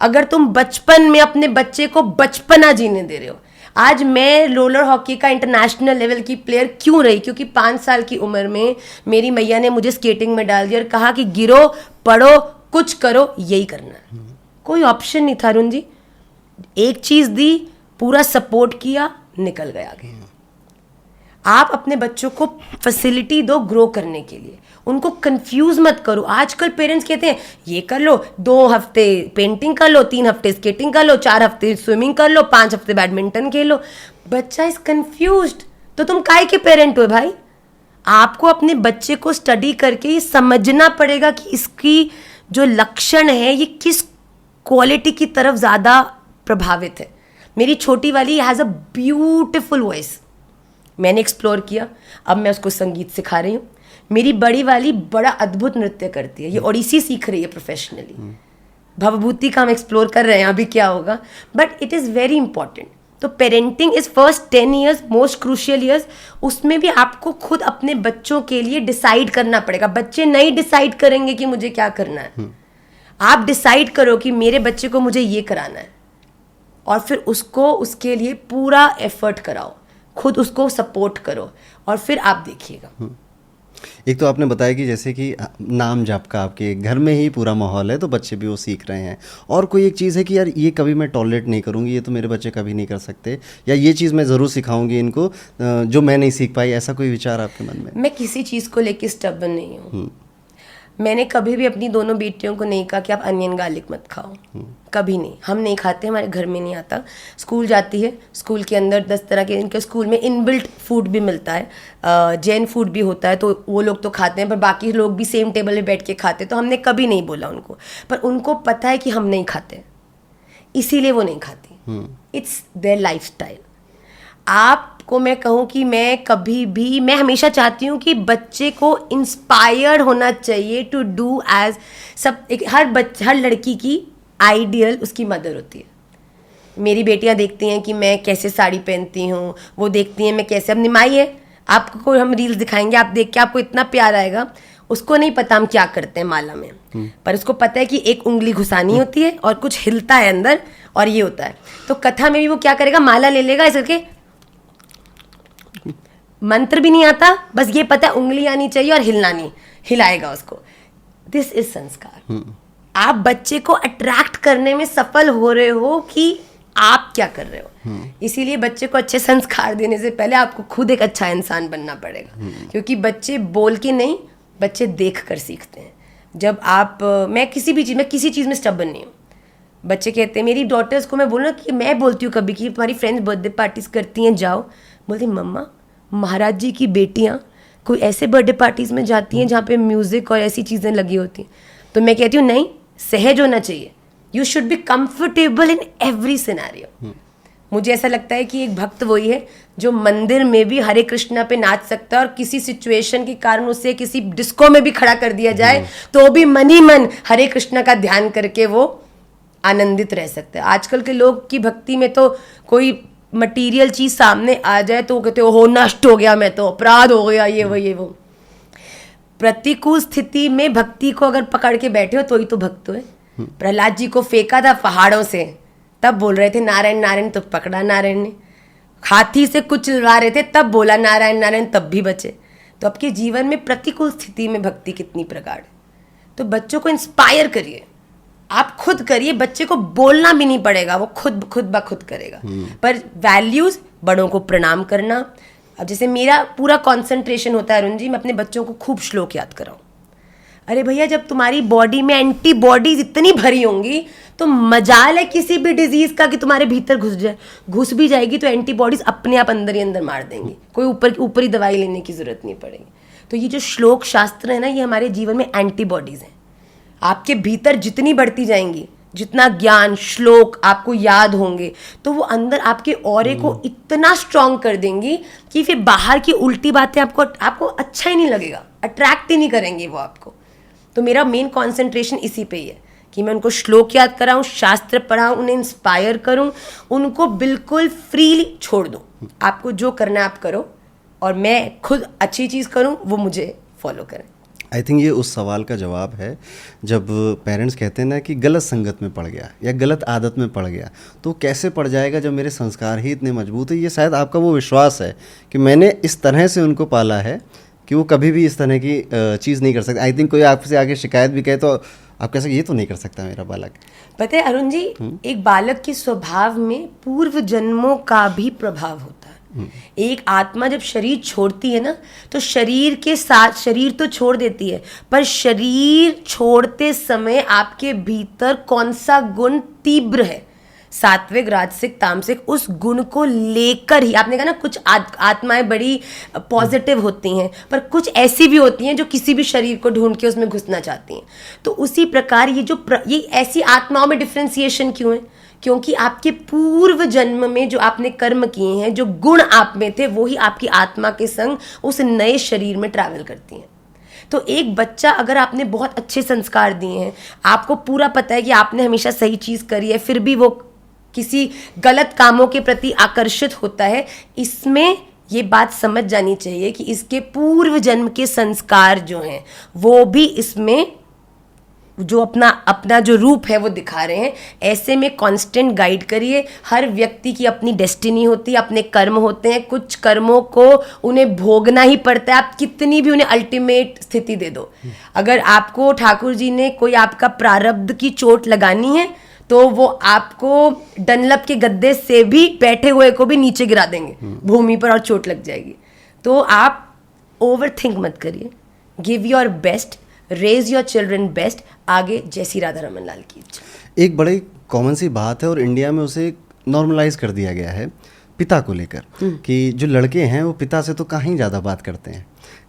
अगर तुम बचपन में अपने बच्चे को बचपना जीने दे रहे हो। आज मैं रोलर हॉकी का इंटरनेशनल लेवल की प्लेयर क्यों रही? क्योंकि 5 साल की उम्र में मेरी मैया ने मुझे स्केटिंग में डाल दिया और कहा कि गिरो, पढ़ो, कुछ करो, यही करना है। कोई ऑप्शन नहीं था अरुण जी। एक चीज़ दी, पूरा सपोर्ट किया, निकल गया आगे। आप अपने बच्चों को फैसिलिटी दो ग्रो करने के लिए, उनको कंफ्यूज मत करो। आजकल पेरेंट्स कहते हैं ये कर लो, 2 हफ्ते पेंटिंग कर लो, 3 हफ्ते स्केटिंग कर लो, 4 हफ्ते स्विमिंग कर लो, 5 हफ्ते बैडमिंटन खेलो। बच्चा इज कंफ्यूज्ड, तो तुम काहे के पेरेंट हो भाई? आपको अपने बच्चे को स्टडी करके ये समझना पड़ेगा कि इसकी जो लक्षण है ये किस क्वालिटी की तरफ ज़्यादा प्रभावित है। मेरी छोटी वाली हैज़ अ ब्यूटिफुल वॉइस, मैंने एक्सप्लोर किया, अब मैं उसको संगीत सिखा रही हूँ। मेरी बड़ी वाली बड़ा अद्भुत नृत्य करती है, ये ओडिसी सीख रही है प्रोफेशनली। भवभूति का हम एक्सप्लोर कर रहे हैं, अभी क्या होगा, but it is very important. तो parenting is first 10 years, most crucial years. उसमें भी आपको खुद अपने बच्चों के लिए डिसाइड करना पड़ेगा। बच्चे नहीं डिसाइड करेंगे कि मुझे क्या करना है। आप डिसाइड करो कि मेरे बच्चे को मुझे ये कराना है, और फिर उसको उसके लिए पूरा एफर्ट कराओ, खुद उसको सपोर्ट करो, और फिर आप देखिएगा। एक तो आपने बताया कि जैसे कि नाम जाप का आपके घर में ही पूरा माहौल है, तो बच्चे भी वो सीख रहे हैं। और कोई एक चीज़ है कि यार ये कभी मैं टॉलरेट नहीं करूँगी, ये तो मेरे बच्चे कभी नहीं कर सकते, या ये चीज़ मैं ज़रूर सिखाऊंगी इनको जो मैं नहीं सीख पाई, ऐसा कोई विचार आपके मन में? मैं किसी चीज़ को लेकर स्टबर्न नहीं हूँ। मैंने कभी भी अपनी दोनों बेटियों को नहीं कहा कि आप अनियन गार्लिक मत खाओ, कभी नहीं। हम नहीं खाते, हमारे घर में नहीं आता। स्कूल जाती है, स्कूल के अंदर 10 तरह के, इनके स्कूल में इनबिल्ट फूड भी मिलता है, जैन फूड भी होता है, तो वो लोग तो खाते हैं, पर बाकी लोग भी सेम टेबल पे बैठ के खाते हैं। तो हमने कभी नहीं बोला उनको, पर उनको पता है कि हम नहीं खाते, इसीलिए वो नहीं खाती। It's there lifestyle. आपको मैं कहूँ कि मैं हमेशा चाहती हूँ कि बच्चे को इंस्पायर्ड होना चाहिए टू डू एज सब। हर लड़की की आइडियल उसकी मदर होती है। मेरी बेटियाँ देखती हैं कि मैं कैसे साड़ी पहनती हूँ, वो देखती हैं मैं कैसे, अब निमाई है, आपको हम रील्स दिखाएंगे, आप देख के आपको इतना प्यार आएगा। उसको नहीं पता हम क्या करते हैं माला में, पर उसको पता है कि एक उंगली घुसानी होती है और कुछ हिलता है अंदर और ये होता है। तो कथा में भी वो क्या करेगा, माला ले लेगा ऐसे करके, मंत्र भी नहीं आता, बस ये पता है उंगली आनी चाहिए और हिलना नहीं, हिलाएगा उसको। दिस इज संस्कार। आप बच्चे को अट्रैक्ट करने में सफल हो रहे हो कि आप क्या कर रहे हो। इसीलिए बच्चे को अच्छे संस्कार देने से पहले आपको खुद एक अच्छा इंसान बनना पड़ेगा, क्योंकि बच्चे बोल के नहीं, बच्चे देख कर सीखते हैं। जब आप मैं किसी चीज़ में स्टबर्न नहीं हूँ। बच्चे कहते हैं, मेरी डॉटर्स को मैं बोलूँ ना कि मैं बोलती हूँ कभी कि तुम्हारी फ्रेंड्स बर्थडे पार्टीज करती हैं, जाओ, बोलती मम्मा महाराज जी की बेटियाँ कोई ऐसे बर्थडे पार्टीज में जाती हैं जहाँ पे म्यूजिक और ऐसी चीज़ें लगी होती हैं। तो मैं कहती हूँ नहीं, सहज होना चाहिए। You should be comfortable in every scenario. मुझे ऐसा लगता है कि एक भक्त वही है जो मंदिर में भी हरे कृष्णा पे नाच सकता है और किसी सिचुएशन के कारण उसे किसी डिस्को में भी खड़ा कर दिया जाए तो भी मन ही मन हरे कृष्णा का ध्यान करके वो आनंदित रह सकते हैं। आजकल के लोग की भक्ति में तो कोई मटेरियल चीज सामने आ जाए तो वो कहते हो नष्ट हो गया, मैं तो अपराध हो गया, ये वो। प्रतिकूल स्थिति में भक्ति को अगर पकड़ के बैठे हो तो ही तो भक्त हो। प्रहलाद जी को फेंका था पहाड़ों से, तब बोल रहे थे नारायण नारायण, तो पकड़ा नारायण ने। हाथी से कुछ चिल्ला रहे थे, तब बोला नारायण नारायण, तब भी बचे। तो आपके जीवन में प्रतिकूल स्थिति में भक्ति कितनी प्रकार है। तो बच्चों को इंस्पायर करिए, आप खुद करिए, बच्चे को बोलना भी नहीं पड़ेगा, वो खुद ब खुद करेगा। पर वैल्यूज, बड़ों को प्रणाम करना। अब जैसे मेरा पूरा कंसंट्रेशन होता है अरुण जी, मैं अपने बच्चों को खूब श्लोक याद कराऊं। अरे भैया, जब तुम्हारी बॉडी में एंटीबॉडीज इतनी भरी होंगी तो मजाल है किसी भी डिजीज का कि तुम्हारे भीतर घुस जाए। घुस भी जाएगी तो एंटीबॉडीज अपने आप अंदर ही अंदर मार देंगी, कोई ऊपर ही दवाई लेने की जरूरत नहीं पड़ेगी। तो ये जो श्लोक शास्त्र है ना, ये हमारे जीवन में एंटीबॉडीज हैं। आपके भीतर जितनी बढ़ती जाएंगी, जितना ज्ञान श्लोक आपको याद होंगे, तो वो अंदर आपके ऑरे को इतना स्ट्रांग कर देंगी कि फिर बाहर की उल्टी बातें आपको अच्छा ही नहीं लगेगा, अट्रैक्ट ही नहीं करेंगी वो आपको। तो मेरा मेन कंसंट्रेशन इसी पे ही है कि मैं उनको श्लोक याद कराऊं, शास्त्र पढ़ाऊं, उन्हें इंस्पायर करूं, उनको बिल्कुल फ्रीली छोड़ दूं। आपको जो करना है आप करो, और मैं खुद अच्छी चीज़ करूं, वो मुझे फॉलो करें। आई थिंक ये उस सवाल का जवाब है, जब पेरेंट्स कहते हैं ना कि गलत संगत में पड़ गया या गलत आदत में पड़ गया, तो कैसे पड़ जाएगा जब मेरे संस्कार ही इतने मजबूत है। ये शायद आपका वो विश्वास है कि मैंने इस तरह से उनको पाला है कि वो कभी भी इस तरह की चीज़ नहीं कर सकते। आई थिंक कोई आपसे आगे शिकायत भी कहे तो आप कह सकते ये तो नहीं कर सकता मेरा बालक। पता है अरुण जी, एक बालक के स्वभाव में पूर्व जन्मों का भी प्रभाव होता है। एक आत्मा जब शरीर छोड़ती है ना, तो शरीर के साथ, शरीर तो छोड़ देती है, पर शरीर छोड़ते समय आपके भीतर कौन सा गुण तीव्र है, सात्विक राजसिक तामसिक, उस गुण को लेकर ही। आपने कहा ना कुछ आत्माएं बड़ी पॉजिटिव होती हैं, पर कुछ ऐसी भी होती हैं जो किसी भी शरीर को ढूंढ के उसमें घुसना चाहती हैं। तो उसी प्रकार ये ऐसी आत्माओं में डिफ्रेंसिएशन क्यों है? क्योंकि आपके पूर्व जन्म में जो आपने कर्म किए हैं, जो गुण आप में थे, वो ही आपकी आत्मा के संग उस नए शरीर में ट्रैवल करती हैं। तो एक बच्चा, अगर आपने बहुत अच्छे संस्कार दिए हैं, आपको पूरा पता है कि आपने हमेशा सही चीज़ करी है, फिर भी वो किसी गलत कामों के प्रति आकर्षित होता है, इसमें ये बात समझ जानी चाहिए कि इसके पूर्व जन्म के संस्कार जो हैं वो भी इसमें जो अपना जो रूप है वो दिखा रहे हैं। ऐसे में कांस्टेंट गाइड करिए। हर व्यक्ति की अपनी डेस्टिनी होती है, अपने कर्म होते हैं, कुछ कर्मों को उन्हें भोगना ही पड़ता है। आप कितनी भी उन्हें अल्टीमेट स्थिति दे दो, अगर आपको ठाकुर जी ने कोई आपका प्रारब्ध की चोट लगानी है तो वो आपको डनलप के गद्दे से भी बैठे हुए को भी नीचे गिरा देंगे भूमि पर और चोट लग जाएगी। तो आप ओवर थिंक मत करिए, give your best, raise your children best. आगे जय श्री राधा रमन लाल की इच्छा। एक बड़ी कॉमन सी बात है और इंडिया में उसे नॉर्मलाइज कर दिया गया है पिता को लेकर, कि जो लड़के हैं वो पिता से तो कहीं ज़्यादा बात करते हैं,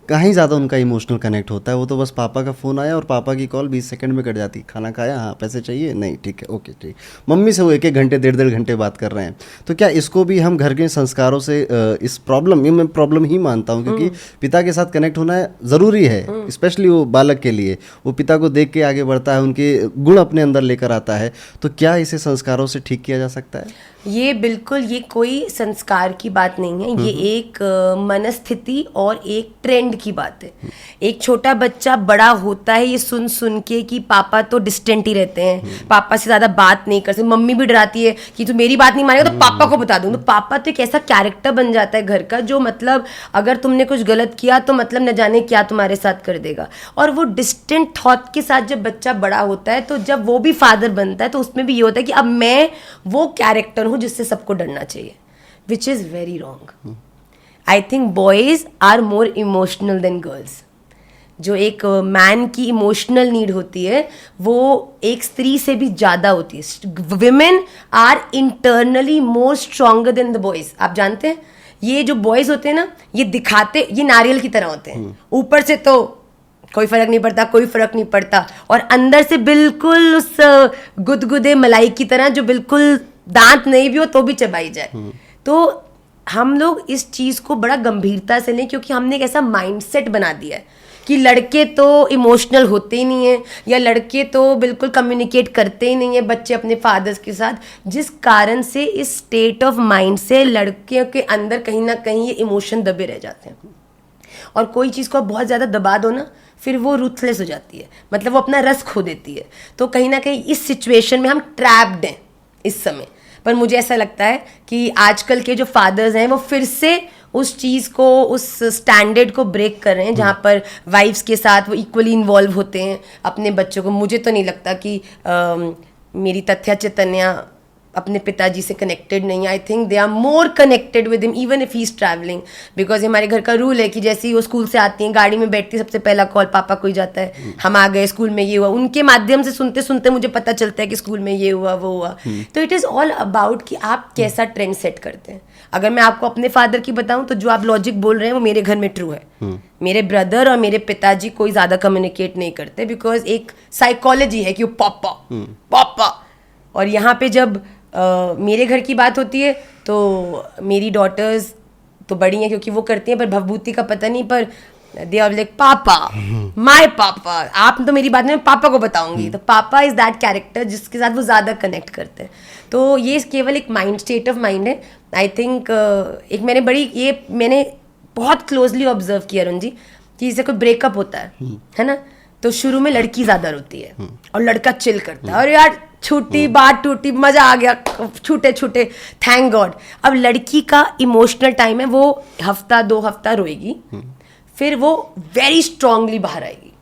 कहीं ज़्यादा उनका इमोशनल कनेक्ट होता है। वो तो बस पापा का फ़ोन आया और पापा की कॉल 20 सेकंड में कट जाती, खाना खाया, हाँ पैसे चाहिए, नहीं ठीक है ओके ठीक। मम्मी से वो 1-1 घंटे 1.5 घंटे बात कर रहे हैं। तो क्या इसको भी हम घर के संस्कारों से इस प्रॉब्लम, ये मैं प्रॉब्लम ही मानता हूँ, क्योंकि पिता के साथ कनेक्ट होना ज़रूरी है, स्पेशली वो बालक के लिए। वो पिता को देख के आगे बढ़ता है, उनके गुण अपने अंदर लेकर आता है। तो क्या इसे संस्कारों से ठीक किया जा सकता है? ये बिल्कुल, ये कोई संस्कार की बात नहीं है, ये एक मनस्थिति और एक ट्रेंड माइंड की बात है। एक छोटा बच्चा बड़ा होता है ये सुन सुन के कि पापा तो डिस्टेंट ही रहते हैं, पापा से ज़्यादा बात नहीं कर सकते, मम्मी भी डराती है कि तू मेरी बात नहीं मानेगा तो पापा को बता दूँ। तो पापा तो एक ऐसा कैरेक्टर बन जाता है घर का जो मतलब अगर तुमने कुछ गलत किया तो मतलब न जाने क्या तुम्हारे साथ कर देगा। और वो डिस्टेंट थॉट के साथ जब बच्चा बड़ा होता है तो जब वो भी फादर बनता है तो उसमें भी ये होता है कि अब मैं वो कैरेक्टर हूँ जिससे सबको डरना चाहिए, which is very wrong. I think boys are more emotional than girls. जो एक मैन की इमोशनल नीड होती है वो एक स्त्री से भी ज़्यादा होती है। Women are internally more stronger than the boys. आप जानते हैं ये जो बॉयज़ होते हैं ना ये दिखाते ये नारियल की तरह होते हैं, ऊपर से तो कोई फर्क नहीं पड़ता, कोई फर्क नहीं पड़ता, और अंदर से बिल्कुल उस गुदगुदे मलाई की तरह जो बिल्कुल दांत नहीं भी हो तो भी चबाई जाए। तो हम लोग इस चीज़ को बड़ा गंभीरता से लें क्योंकि हमने एक ऐसा माइंडसेट बना दिया है कि लड़के तो इमोशनल होते ही नहीं है या लड़के तो बिल्कुल कम्युनिकेट करते ही नहीं है बच्चे अपने फादर्स के साथ, जिस कारण से इस स्टेट ऑफ माइंड से लड़के के अंदर कहीं ना कहीं ये इमोशन दबे रह जाते हैं। और कोई चीज़ को बहुत ज़्यादा दबा दो ना फिर वो रूथलेस हो जाती है, मतलब वो अपना रस खो देती है। तो कहीं ना कहीं इस सिचुएशन में हम ट्रैप्ड हैं इस समय। पर मुझे ऐसा लगता है कि आजकल के जो फादर्स हैं वो फिर से उस चीज़ को, उस स्टैंडर्ड को ब्रेक कर रहे हैं जहाँ पर वाइफ्स के साथ वो इक्वली इन्वॉल्व होते हैं अपने बच्चों को। मुझे तो नहीं लगता कि मेरी तथ्या चैतन्या अपने पिताजी से कनेक्टेड नहीं है। I think they are more connected with him even if he is travelling, because हमारे घर का रूल है कि जैसे ही वो स्कूल से आती हैं गाड़ी में बैठती सबसे पहला कॉल पापा को ही जाता है, हम आ गए, स्कूल में ये हुआ। उनके माध्यम से सुनते सुनते मुझे पता चलता है कि स्कूल में ये हुआ वो हुआ। तो इट इज़ ऑल अबाउट कि आप कैसा ट्रेंड सेट करते हैं। अगर मैं आपको अपने फादर की बताऊं तो जो आप लॉजिक बोल रहे हैं वो मेरे घर में ट्रू है। मेरे ब्रदर और मेरे पिताजी कोई ज़्यादा कम्युनिकेट नहीं करते बिकॉज एक साइकोलॉजी है कि वो पापा पापा। और यहाँ पे जब मेरे घर की बात होती है तो मेरी डॉटर्स तो बड़ी हैं क्योंकि वो करती हैं, पर भवभूति का पता नहीं, पर दे आर लाइक पापा, माय पापा। आप तो मेरी बात में पापा को बताऊंगी। तो पापा इज दैट कैरेक्टर जिसके साथ वो ज़्यादा कनेक्ट करते हैं। तो ये केवल एक माइंड स्टेट ऑफ माइंड है। आई थिंक एक मैंने बहुत क्लोजली ऑब्जर्व किया अरुण जी कि जैसे कोई ब्रेकअप होता है ना, तो शुरू में लड़की ज़्यादा रोती है और लड़का चिल करता है और यार छूटी बात टूटी मजा आ गया छूटे छूटे थैंक गॉड। अब लड़की का इमोशनल टाइम है, वो हफ्ता 2 हफ्ता रोएगी फिर वो वेरी स्ट्रांगली बाहर आएगी।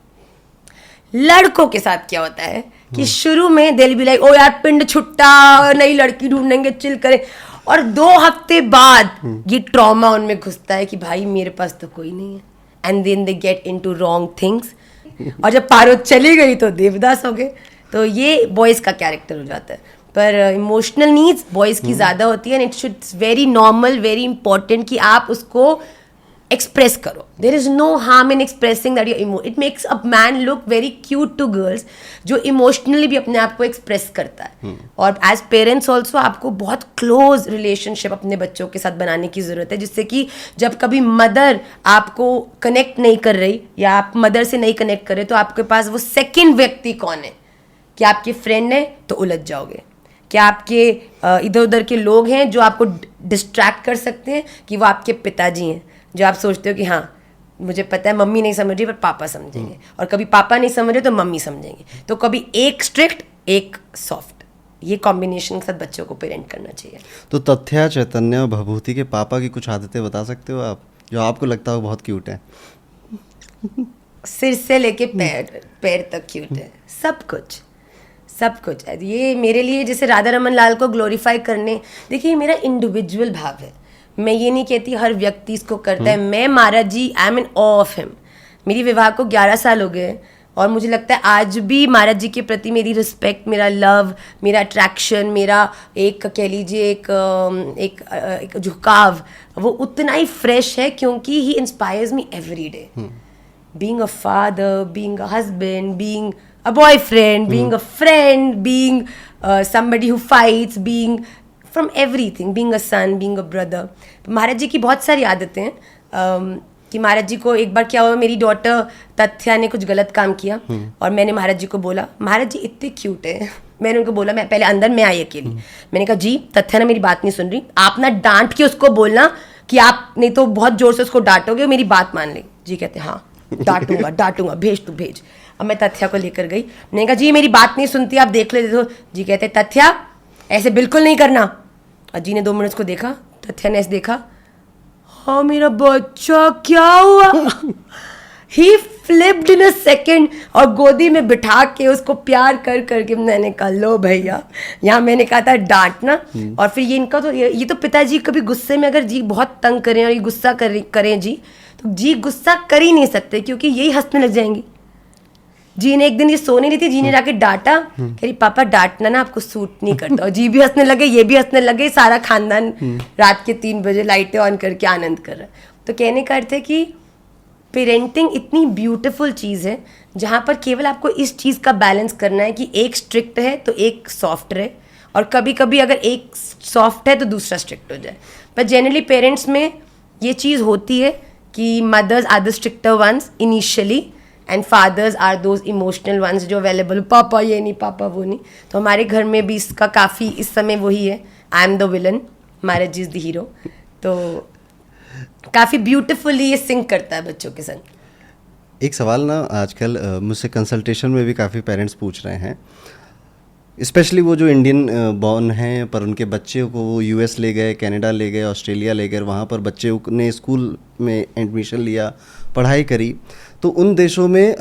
लड़कों के साथ क्या होता है कि शुरू में दिल भी लाइक ओ यार पिंड छुट्टा, नई लड़की ढूंढेंगे चिल करें, और 2 हफ्ते बाद ये ट्रॉमा उनमें घुसता है कि भाई मेरे पास तो कोई नहीं है, and then they get into wrong things. और जब पारो चली गई तो देवदास हो गए। तो ये बॉयज़ का कैरेक्टर हो जाता है। पर इमोशनल नीड्स बॉयज़ की ज़्यादा होती है and it should very normal, very important कि आप उसको एक्सप्रेस करो। There is no harm in expressing that your it makes a man look very cute to girls जो इमोशनली भी अपने आप को एक्सप्रेस करता है। और एज पेरेंट्स ऑल्सो आपको बहुत क्लोज रिलेशनशिप अपने बच्चों के साथ बनाने की ज़रूरत है, जिससे कि जब कभी मदर आपको कनेक्ट नहीं कर रही या आप मदर से नहीं कनेक्ट कर रहे तो आपके पास वो सेकेंड व्यक्ति कौन है। क्या आपके फ्रेंड है तो उलझ जाओगे, क्या आपके इधर उधर के लोग हैं जो आपको डिस्ट्रैक्ट कर सकते हैं, कि वो आपके पिताजी हैं जो आप सोचते हो कि हाँ मुझे पता है मम्मी नहीं समझ रही पर पापा समझेंगे, और कभी पापा नहीं समझ रहे तो मम्मी समझेंगे। तो कभी एक स्ट्रिक्ट एक सॉफ्ट, ये कॉम्बिनेशन के साथ बच्चों को पेरेंट करना चाहिए। तो तथ्या चैतन्य और भभूति के पापा की कुछ आदतें बता सकते हो आप जो आपको लगता हो बहुत क्यूट है? सिर से लेके पैर तक क्यूट है, सब कुछ है। ये मेरे लिए जैसे राधा रमन लाल को ग्लोरीफाई करने, देखिए मेरा इंडिविजुअल भाव है, मैं ये नहीं कहती हर व्यक्ति इसको करता है। मैं Maharaj ji I am in awe of him. मेरी विवाह को 11 साल हो गए और मुझे लगता है आज भी महाराज जी के प्रति मेरी रिस्पेक्ट, मेरा लव, मेरा अट्रैक्शन, मेरा एक कह लीजिए एक झुकाव वो उतना ही फ्रेश है क्योंकि he inspires me every day. Being a father, being a husband, being a boyfriend, being a friend, being somebody who fights, being from everything, being a son, being a brother. महाराज जी की बहुत सारी आदतें हैं कि महाराज जी को एक बार क्या हुआ, मेरी डॉटर तथ्या ने कुछ गलत काम किया और मैंने महाराज जी को बोला, महाराज जी इतने क्यूट है। मैंने उनको बोला, मैं पहले अंदर में आई अकेली, मैंने कहा जी तथ्या ना मेरी बात नहीं सुन रही, आप ना डांट के उसको बोलना कि आप नहीं तो बहुत जोर से उसको डांटोगे, मेरी बात मान ले। जी कहते हाँ डांटूंगा डांटूंगा, भेज तू भेज। अब मैं तथ्या को लेकर गई, मैंने कहा जी मेरी बात नहीं सुनती, आप देख लेते हो। जी कहते तथ्या ऐसे बिल्कुल नहीं करना। और जी ने 2 मिनट को देखा, तथ्या ने ऐसे देखा, हाँ मेरा बच्चा क्या हुआ। ही फ्लिप्ड इन अ सेकेंड और गोदी में बिठा के उसको प्यार कर करके मैंने कहा लो भैया, यहाँ मैंने कहा था डांटना। और फिर ये इनका तो ये तो पिताजी कभी गुस्से में अगर जी बहुत तंग करें और ये गुस्सा करें जी, तो जी गुस्सा कर ही नहीं सकते क्योंकि यही हंसने लग जाएंगी। जी ने एक दिन ये सो नहीं रही थी, जी ने जाके डांटा, कह रही पापा डांटना ना आपको सूट नहीं करता। और जी भी हंसने लगे, ये भी हंसने लगे, सारा खानदान रात के 3 बजे लाइटें ऑन करके आनंद कर रहा है। तो कहने का अर्थ है कि पेरेंटिंग इतनी ब्यूटीफुल चीज़ है जहाँ पर केवल आपको इस चीज़ का बैलेंस करना है कि एक स्ट्रिक्ट है तो एक सॉफ्ट रहे, और कभी कभी अगर एक सॉफ्ट है तो दूसरा स्ट्रिक्ट हो जाए। पर जनरली पेरेंट्स में ये चीज़ होती है कि mothers are the stricter ones initially and fathers are those emotional ones जो अवेलेबल, पापा ये नहीं पापा वो नहीं। तो हमारे घर में भी इसका काफ़ी इस समय वही है, I am the villain, marriage is the hero. तो काफ़ी ब्यूटिफुली ये सिंक करता है बच्चों के संग। एक सवाल ना आजकल मुझसे कंसल्टेशन में भी काफ़ी पेरेंट्स पूछ रहे हैं, स्पेशली वो जो इंडियन बॉर्न हैं पर उनके बच्चे को वो यूएस ले गए, कनाडा ले गए, ऑस्ट्रेलिया ले गए, वहाँ पर बच्चे ने स्कूल में एडमिशन लिया, पढ़ाई करी, तो उन देशों में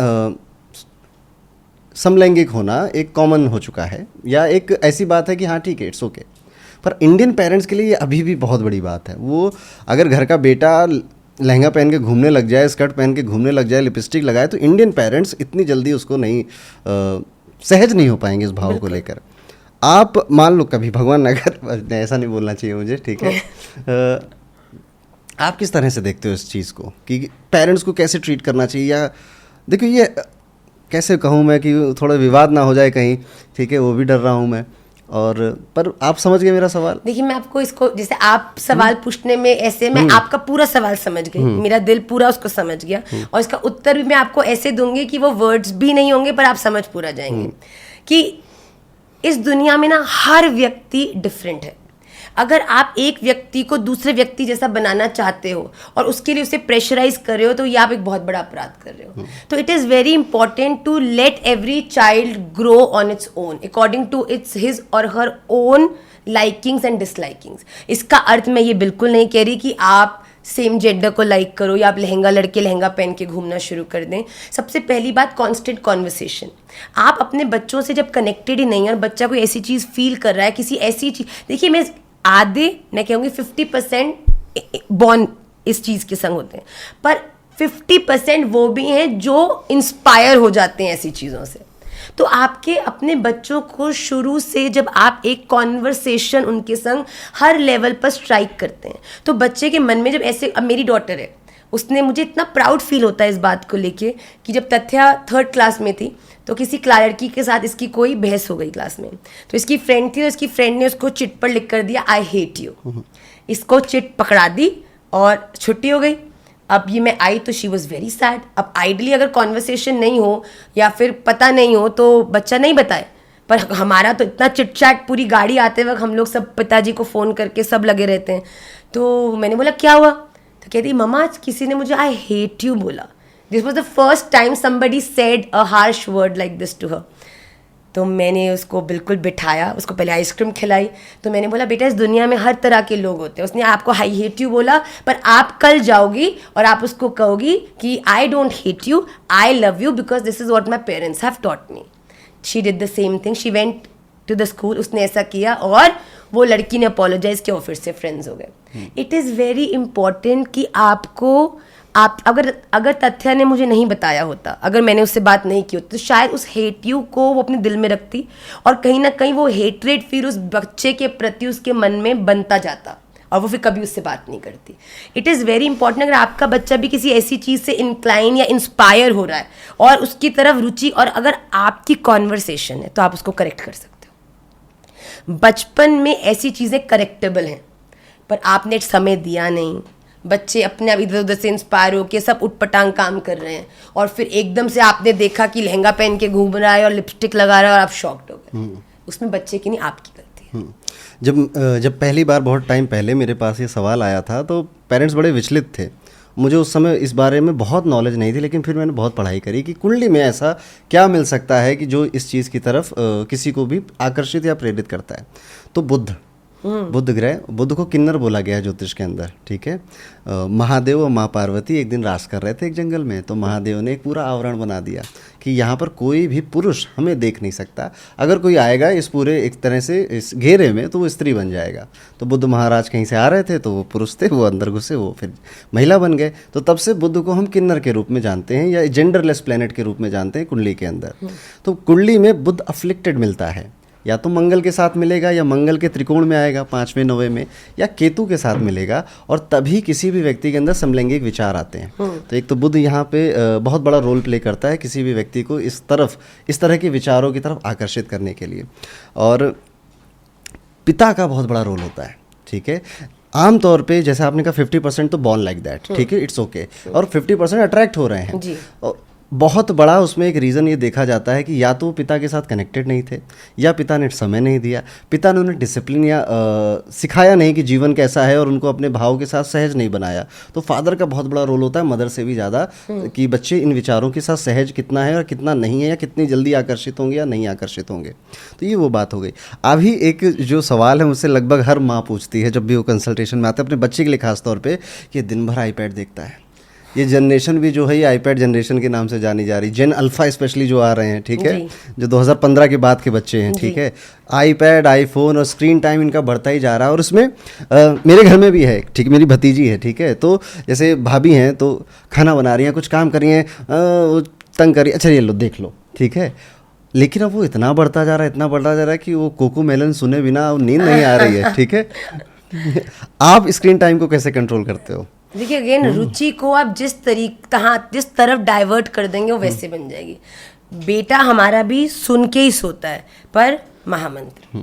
समलैंगिक होना एक कॉमन हो चुका है या एक ऐसी बात है कि हाँ ठीक है इट्स ओके। पर इंडियन पेरेंट्स के लिए ये अभी भी बहुत बड़ी बात है। वो अगर घर का बेटा लहंगा पहन के घूमने लग जाए, स्कर्ट पहन के घूमने लग जाए, लिपस्टिक लगाए, तो इंडियन पेरेंट्स इतनी जल्दी उसको नहीं सहज नहीं हो पाएंगे इस भाव को लेकर। आप मान लो कभी भगवान नगर, ऐसा नहीं बोलना चाहिए मुझे, ठीक है, आप किस तरह से देखते हो इस चीज़ को कि पेरेंट्स को कैसे ट्रीट करना चाहिए? या देखो ये कैसे कहूँ मैं कि थोड़ा विवाद ना हो जाए कहीं, ठीक है, वो भी डर रहा हूँ मैं। और पर आप समझ गए मेरा सवाल? देखिए मैं आपको इसको, जैसे आप सवाल पूछने में ऐसे मैं आपका पूरा सवाल समझ गई, मेरा दिल पूरा उसको समझ गया, और इसका उत्तर भी मैं आपको ऐसे दूंगी कि वो वर्ड्स भी नहीं होंगे पर आप समझ पूरा जाएंगे कि इस दुनिया में ना हर व्यक्ति डिफरेंट है। अगर आप एक व्यक्ति को दूसरे व्यक्ति जैसा बनाना चाहते हो और उसके लिए उसे प्रेशराइज कर रहे हो तो ये आप एक बहुत बड़ा अपराध कर रहे हो। तो it is very important to let every child grow on its own according to its his और her own likings and dislikings. इसका अर्थ मैं ये बिल्कुल नहीं कह रही कि आप सेम जेंडर को लाइक करो या आप लड़के लहंगा पहन के घूमना शुरू कर दें। सबसे पहली बात कॉन्स्टेंट कॉन्वर्सेशन। आप अपने बच्चों से जब कनेक्टेड ही नहीं है और बच्चा कोई ऐसी चीज़ फील कर रहा है, किसी ऐसी चीज़, देखिए मैं कहूँगी 50% बॉर्न इस चीज़ के संग होते हैं, पर 50% वो भी हैं जो इंस्पायर हो जाते हैं ऐसी चीज़ों से। तो आपके अपने बच्चों को शुरू से जब आप एक कॉन्वर्सेशन उनके संग हर लेवल पर स्ट्राइक करते हैं तो बच्चे के मन में जब ऐसे, अब मेरी डॉटर है, उसने, मुझे इतना प्राउड फील होता है इस बात को लेके कि जब तथ्या 3rd क्लास में थी तो किसी लड़की के साथ इसकी कोई बहस हो गई क्लास में, तो इसकी फ्रेंड थी, तो इसकी फ्रेंड ने उसको चिट पर लिख कर दिया आई हेट यू। इसको चिट पकड़ा दी और छुट्टी हो गई। अब ये मैं आई तो शी वॉज वेरी सैड। अब आइडली अगर कॉन्वर्सेशन नहीं हो या फिर पता नहीं हो तो बच्चा नहीं बताए, पर हमारा तो इतना चिट चैट, पूरी गाड़ी आते वक्त हम लोग सब पिताजी को फ़ोन करके सब लगे रहते हैं। तो मैंने बोला क्या हुआ, तो कहती मम्मा आज किसी ने मुझे आई हेट यू बोला। This was the first time somebody said a harsh word like this to her। तो मैंने उसको बिल्कुल बिठाया, उसको पहले आइसक्रीम खिलाई, तो मैंने बोला बेटा इस दुनिया में हर तरह के लोग होते हैं। उसने आपको आई हेट यू बोला, पर आप कल जाओगी और आप उसको कहोगी कि I don't hate you, I love you because this is what my parents have taught me. She did the same thing, she went to the school, उसने ऐसा किया और वो लड़की ने अपोलोजाइज किया और फिर से फ्रेंड्स हो गए। इट इज़ वेरी इंपॉर्टेंट कि आपको, आप अगर तथ्या ने मुझे नहीं बताया होता, अगर मैंने उससे बात नहीं की होती, तो शायद उस हेट यू को वो अपने दिल में रखती और कहीं ना कहीं वो हेटरेट फिर उस बच्चे के प्रति उसके मन में बनता जाता और वो फिर कभी उससे बात नहीं करती। इट इज़ वेरी इंपॉर्टेंट, अगर आपका बच्चा भी किसी ऐसी चीज़ से इंक्लाइन या इंस्पायर हो रहा है और उसकी तरफ रुचि, और अगर आपकी कॉन्वर्सेशन है तो आप उसको करेक्ट कर सकते हो। बचपन में ऐसी चीज़ें करेक्टेबल हैं, पर आपने समय दिया नहीं, बच्चे अपने आप इधर उधर से इंस्पायर होकर सब उटपटांग काम कर रहे हैं और फिर एकदम से आपने देखा कि लहंगा पहन के घूम रहा है और लिपस्टिक लगा रहा है और आप शॉक्ड हो गए। उसमें बच्चे की नहीं, आपकी गलती है। जब पहली बार बहुत टाइम पहले मेरे पास ये सवाल आया था तो पेरेंट्स बड़े विचलित थे। मुझे उस समय इस बारे में बहुत नॉलेज नहीं थी, लेकिन फिर मैंने बहुत पढ़ाई करी कि कुंडली में ऐसा क्या मिल सकता है कि जो इस चीज़ की तरफ किसी को भी आकर्षित या प्रेरित करता है। तो बुध ग्रह, बुध को किन्नर बोला गया है ज्योतिष के अंदर, ठीक है। महादेव और माँ पार्वती एक दिन रास कर रहे थे एक जंगल में, तो महादेव ने एक पूरा आवरण बना दिया कि यहाँ पर कोई भी पुरुष हमें देख नहीं सकता, अगर कोई आएगा इस पूरे एक तरह से इस घेरे में तो वो स्त्री बन जाएगा। तो बुद्ध महाराज कहीं से आ रहे थे तो वो पुरुष थे, वो अंदर घुसे, वो फिर महिला बन गए। तो तब से बुद्ध को हम किन्नर के रूप में जानते हैं या जेंडरलेस प्लेनेट के रूप में जानते हैं कुंडली के अंदर। तो कुंडली में बुद्ध अफ्लिक्टेड मिलता है, या तो मंगल के साथ मिलेगा या मंगल के त्रिकोण में आएगा 5वें 9वें में, या केतु के साथ मिलेगा, और तभी किसी भी व्यक्ति के अंदर समलैंगिक विचार आते हैं। तो एक तो बुध यहाँ पे बहुत बड़ा रोल प्ले करता है किसी भी व्यक्ति को इस तरह के विचारों की तरफ आकर्षित करने के लिए। और पिता का बहुत बड़ा रोल होता है, ठीक है। आमतौर पे जैसे आपने कहा 50% तो बॉर्न लाइक दैट, ठीक है, इट्स ओके, और 50% अट्रैक्ट हो रहे हैं जी। बहुत बड़ा उसमें एक रीज़न ये देखा जाता है कि या तो पिता के साथ कनेक्टेड नहीं थे, या पिता ने समय नहीं दिया, पिता ने उन्हें डिसिप्लिन या सिखाया नहीं कि जीवन कैसा है, और उनको अपने भाव के साथ सहज नहीं बनाया। तो फादर का बहुत बड़ा रोल होता है, मदर से भी ज़्यादा, कि बच्चे इन विचारों के साथ सहज कितना है और कितना नहीं है, या कितनी जल्दी आकर्षित होंगे या नहीं आकर्षित होंगे। तो ये वो बात हो गई। अभी एक जो सवाल है मुझसे लगभग हर माँ पूछती है जब भी वो कंसल्टेशन में आते हैं, अपने बच्चे के लिए खास तौर पर, कि दिन भर आईपैड देखता है। ये जनरेशन भी जो है ये आईपैड जनरेशन के नाम से जानी जा रही, जेन अल्फा स्पेशली जो आ रहे हैं, ठीक है, जो 2015 के बाद के बच्चे हैं, ठीक है। आईपैड, आईफोन और स्क्रीन टाइम इनका बढ़ता ही जा रहा है। और उसमें मेरे घर में भी है, ठीक, मेरी भतीजी है, ठीक है। तो जैसे भाभी हैं तो खाना बना रही हैं, कुछ काम कर रही हैं, वो तंग करी, अच्छा ये लो देख लो, ठीक है। लेकिन अब वो इतना बढ़ता जा रहा है कि वो कोको मेलन सुने बिना नींद नहीं आ रही है, ठीक है। आप स्क्रीन टाइम को कैसे कंट्रोल करते हो? देखिए, अगेन रुचि को आप जिस तरफ डाइवर्ट कर देंगे वो वैसे बन जाएगी। बेटा हमारा भी सुन के ही सोता है, पर महामंत्र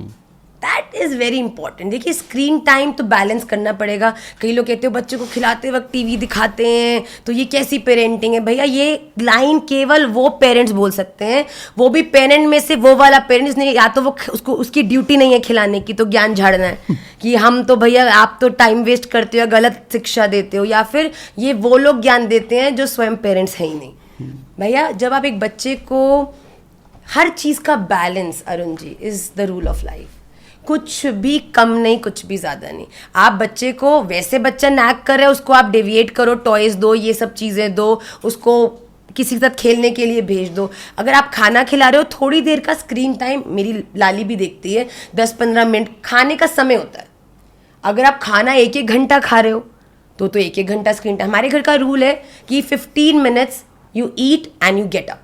दैट इज वेरी इंपॉर्टेंट। देखिए, स्क्रीन टाइम तो बैलेंस करना पड़ेगा। कई लोग कहते हो बच्चे को खिलाते वक्त टीवी दिखाते हैं तो ये कैसी पेरेंटिंग है। भैया, ये लाइन केवल वो पेरेंट्स बोल सकते हैं, वो भी पेरेंट में से वो वाला पेरेंट्स नहीं, या तो वो उसको उसकी ड्यूटी नहीं है खिलाने की, तो ज्ञान झाड़ना है कि हम तो भैया आप तो टाइम वेस्ट करते हो, गलत शिक्षा देते हो, या फिर ये वो लोग ज्ञान देते हैं जो स्वयं पेरेंट्स हैं ही नहीं। भैया, जब आप एक बच्चे को हर चीज़ का balance, Arun ji, is the rule of life. कुछ भी कम नहीं, कुछ भी ज़्यादा नहीं। आप बच्चे को, वैसे बच्चा नैग कर रहा है, उसको आप डेविएट करो, टॉयज़ दो, ये सब चीज़ें दो, उसको किसी के साथ खेलने के लिए भेज दो। अगर आप खाना खिला रहे हो, थोड़ी देर का स्क्रीन टाइम, मेरी लाली भी देखती है, 10-15 मिनट खाने का समय होता है। अगर आप खाना 1-1 घंटा खा रहे हो तो 1-1 घंटा स्क्रीन टाइम। हमारे घर का रूल है कि 15 minutes you eat and you get up.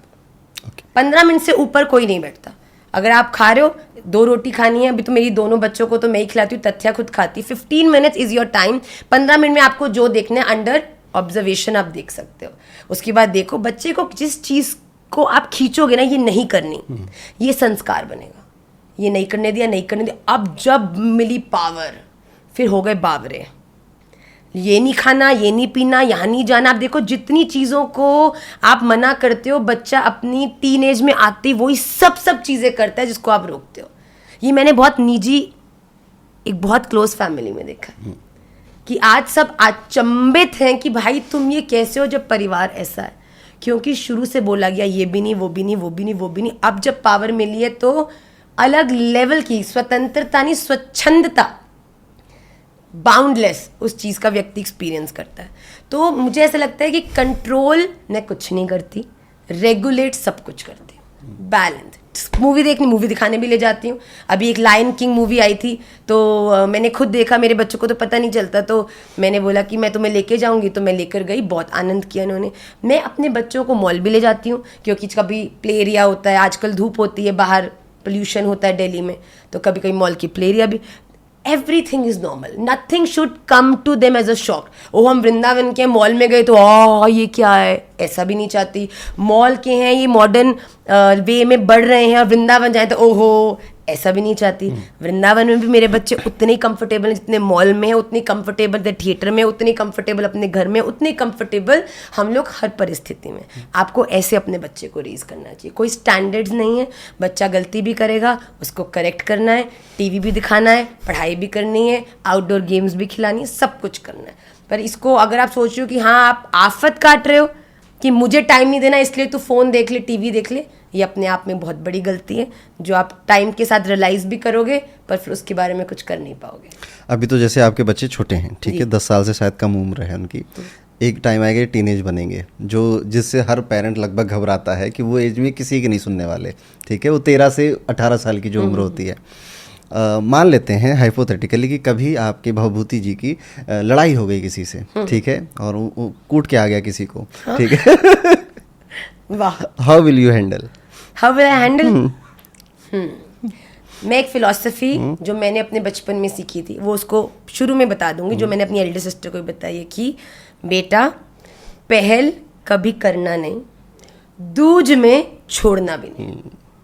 15 minute से ऊपर कोई नहीं बैठता। अगर आप खा रहे हो, 2 रोटी खानी है, अभी तो मेरी दोनों बच्चों को तो मैं ही खिलाती हूँ, तथ्या खुद खाती। 15 minutes is your time. 15 minute में आपको जो देखना है अंडर ऑब्जर्वेशन आप देख सकते हो। उसके बाद देखो, बच्चे को जिस चीज़ को आप खींचोगे ना, ये नहीं करनी, ये संस्कार बनेगा। ये नहीं करने दिया। अब जब मिली पावर, फिर हो गए बावरे, ये नहीं खाना, ये नहीं पीना, यहाँ नहीं जाना। आप देखो, जितनी चीज़ों को आप मना करते हो, बच्चा अपनी टीन एज में आते ही वही सब चीज़ें करता है जिसको आप रोकते हो। ये मैंने बहुत निजी, एक बहुत क्लोज फैमिली में देखा कि आज सब अचंभित हैं कि भाई तुम ये कैसे हो जब परिवार ऐसा है, क्योंकि शुरू से बोला गया ये भी नहीं, वो भी नहीं, वो भी नहीं, वो भी नहीं। अब जब पावर मिली है तो अलग लेवल की स्वतंत्रता नहीं, स्वच्छंदता, बाउंडलेस उस चीज़ का व्यक्ति एक्सपीरियंस करता है। तो मुझे ऐसा लगता है कि कंट्रोल मैं कुछ नहीं करती, रेगुलेट सब कुछ करती हूँ, बैलेंस। मूवी दिखाने भी ले जाती हूँ। अभी एक लायन किंग मूवी आई थी तो मैंने खुद देखा, मेरे बच्चों को तो पता नहीं चलता, तो मैंने बोला कि मैं तुम्हें लेके जाऊँगी, तो मैं लेकर गई, बहुत आनंद किया उन्होंने। मैं अपने बच्चों को मॉल भी ले जाती हूँ, क्योंकि कभी प्ले एरिया होता है, आजकल धूप होती है, बाहर पोल्यूशन होता है दिल्ली में, तो कभी कभी मॉल की प्ले एरिया भी। Everything is normal, nothing should come to them as a shock. ओ हम वृंदावन के मॉल में गए तो ये क्या है, ऐसा भी नहीं चाहती। मॉल के हैं, ये मॉडर्न वे में बढ़ रहे हैं, और वृंदावन जाए तो ओहो ऐसा भी नहीं चाहती। वृंदावन में भी मेरे बच्चे उतने ही कंफर्टेबल हैं जितने मॉल में है, उतनी कंफर्टेबल थिएटर में, उतनी कंफर्टेबल अपने घर में, उतनी कंफर्टेबल हम लोग हर परिस्थिति में। आपको ऐसे अपने बच्चे को रेज करना चाहिए। कोई स्टैंडर्ड्स नहीं है, बच्चा गलती भी करेगा उसको करेक्ट करना है, टीवी भी दिखाना है, पढ़ाई भी करनी है, आउटडोर गेम्स भी खिलानी है, सब कुछ करना है। पर इसको अगर आप सोच रहे हो कि हाँ आप आफत काट रहे हो कि मुझे टाइम नहीं देना इसलिए तू फ़ोन देख ले, टीवी देख ले, ये अपने आप में बहुत बड़ी गलती है जो आप टाइम के साथ रियलाइज़ भी करोगे पर फिर उसके बारे में कुछ कर नहीं पाओगे। अभी तो जैसे आपके बच्चे छोटे हैं, ठीक है, 10 साल से शायद कम उम्र है उनकी, एक टाइम आएगा टीनेज बनेंगे जो जिससे हर पेरेंट लगभग घबराता है कि वो एज में किसी की नहीं सुनने वाले, ठीक है, वो 13 से 18 साल की जो उम्र होती है। मान लेते हैं हाइपोथेटिकली कि कभी आपके भवभूति जी की लड़ाई हो गई किसी से, ठीक है, और वो कूट के आ गया किसी को, ठीक है, वाह, how will you handle? How will I handle? मैं एक फिलॉसफी जो मैंने अपने बचपन में सीखी थी वो उसको शुरू में बता दूंगी, जो मैंने अपनी एल्डर सिस्टर को भी बताई है कि बेटा पहल कभी करना नहीं, दूज में छोड़ना भी नहीं।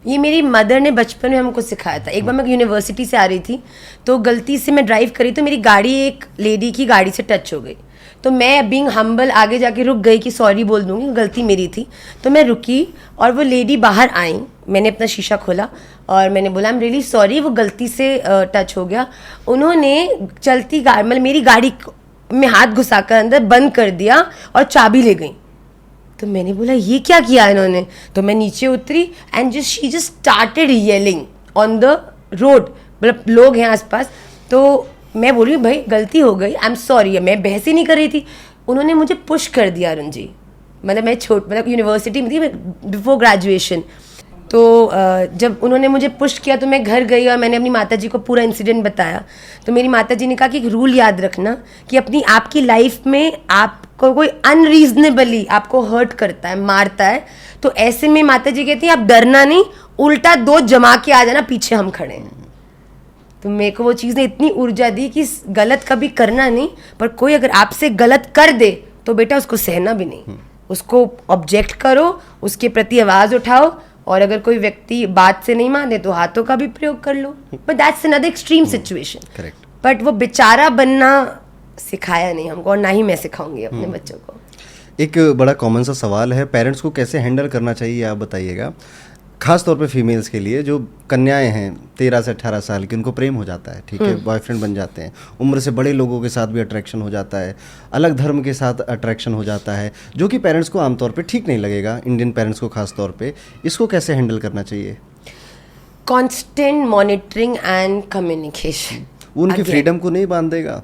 ये मेरी मदर ने बचपन में हमको सिखाया था। एक बार मैं यूनिवर्सिटी से आ रही थी तो गलती से मैं ड्राइव करी तो मेरी गाड़ी एक लेडी की गाड़ी से टच हो गई, तो मैं बीइंग हम्बल आगे जाके रुक गई कि सॉरी बोल दूंगी, गलती मेरी थी। तो मैं रुकी और वो लेडी बाहर आई, मैंने अपना शीशा खोला और मैंने बोला आई एम रियली सॉरी, वो गलती से टच हो गया। उन्होंने चलती गाड़ी मतलब मेरी गाड़ी में हाथ घुसाकर अंदर बंद कर दिया और चाबी ले गई। तो मैंने बोला ये क्या किया इन्होंने? तो मैं नीचे उतरी and she just started yelling on the road, मतलब लोग हैं आसपास। तो मैं बोली भाई गलती हो गई, आई एम सॉरी, मैं बहस ही नहीं कर रही थी। उन्होंने मुझे पुश कर दिया अरुण जी, मतलब मैं मतलब यूनिवर्सिटी में थी बिफोर ग्रेजुएशन। तो जब उन्होंने मुझे पुश किया तो मैं घर गई और मैंने अपनी माताजी को पूरा इंसिडेंट बताया। तो मेरी माताजी ने कहा कि एक रूल याद रखना कि अपनी आपकी लाइफ में आपको कोई अनरीजनेबली आपको हर्ट करता है, मारता है, तो ऐसे में माताजी कहती हैं आप डरना नहीं, उल्टा 2 जमा के आ जाना, पीछे हम खड़े हैं। तो मेरे को वो चीज़ ने इतनी ऊर्जा दी कि गलत कभी करना नहीं, पर कोई अगर आपसे गलत कर दे तो बेटा उसको सहना भी नहीं, उसको ऑब्जेक्ट करो, उसके प्रति आवाज़ उठाओ, और अगर कोई व्यक्ति बात से नहीं माने तो हाथों का भी प्रयोग कर लो। But that's another extreme situation. Correct. But वो बेचारा बनना सिखाया नहीं हमको और ना ही मैं सिखाऊंगी अपने बच्चों को। एक बड़ा कॉमन सा सवाल है, पेरेंट्स को कैसे हैंडल करना चाहिए आप बताइएगा, खास तौर पे फीमेल्स के लिए जो कन्याएं हैं 13 से 18 साल की, उनको प्रेम हो जाता है, ठीक है, बॉयफ्रेंड बन जाते हैं, उम्र से बड़े लोगों के साथ भी अट्रैक्शन हो जाता है, अलग धर्म के साथ अट्रैक्शन हो जाता है, जो कि पेरेंट्स को आमतौर पे ठीक नहीं लगेगा, इंडियन पेरेंट्स को खास तौर पे। इसको कैसे हैंडल करना चाहिए? Constant monitoring and communication. वो उनकी फ्रीडम को नहीं बांध देगा?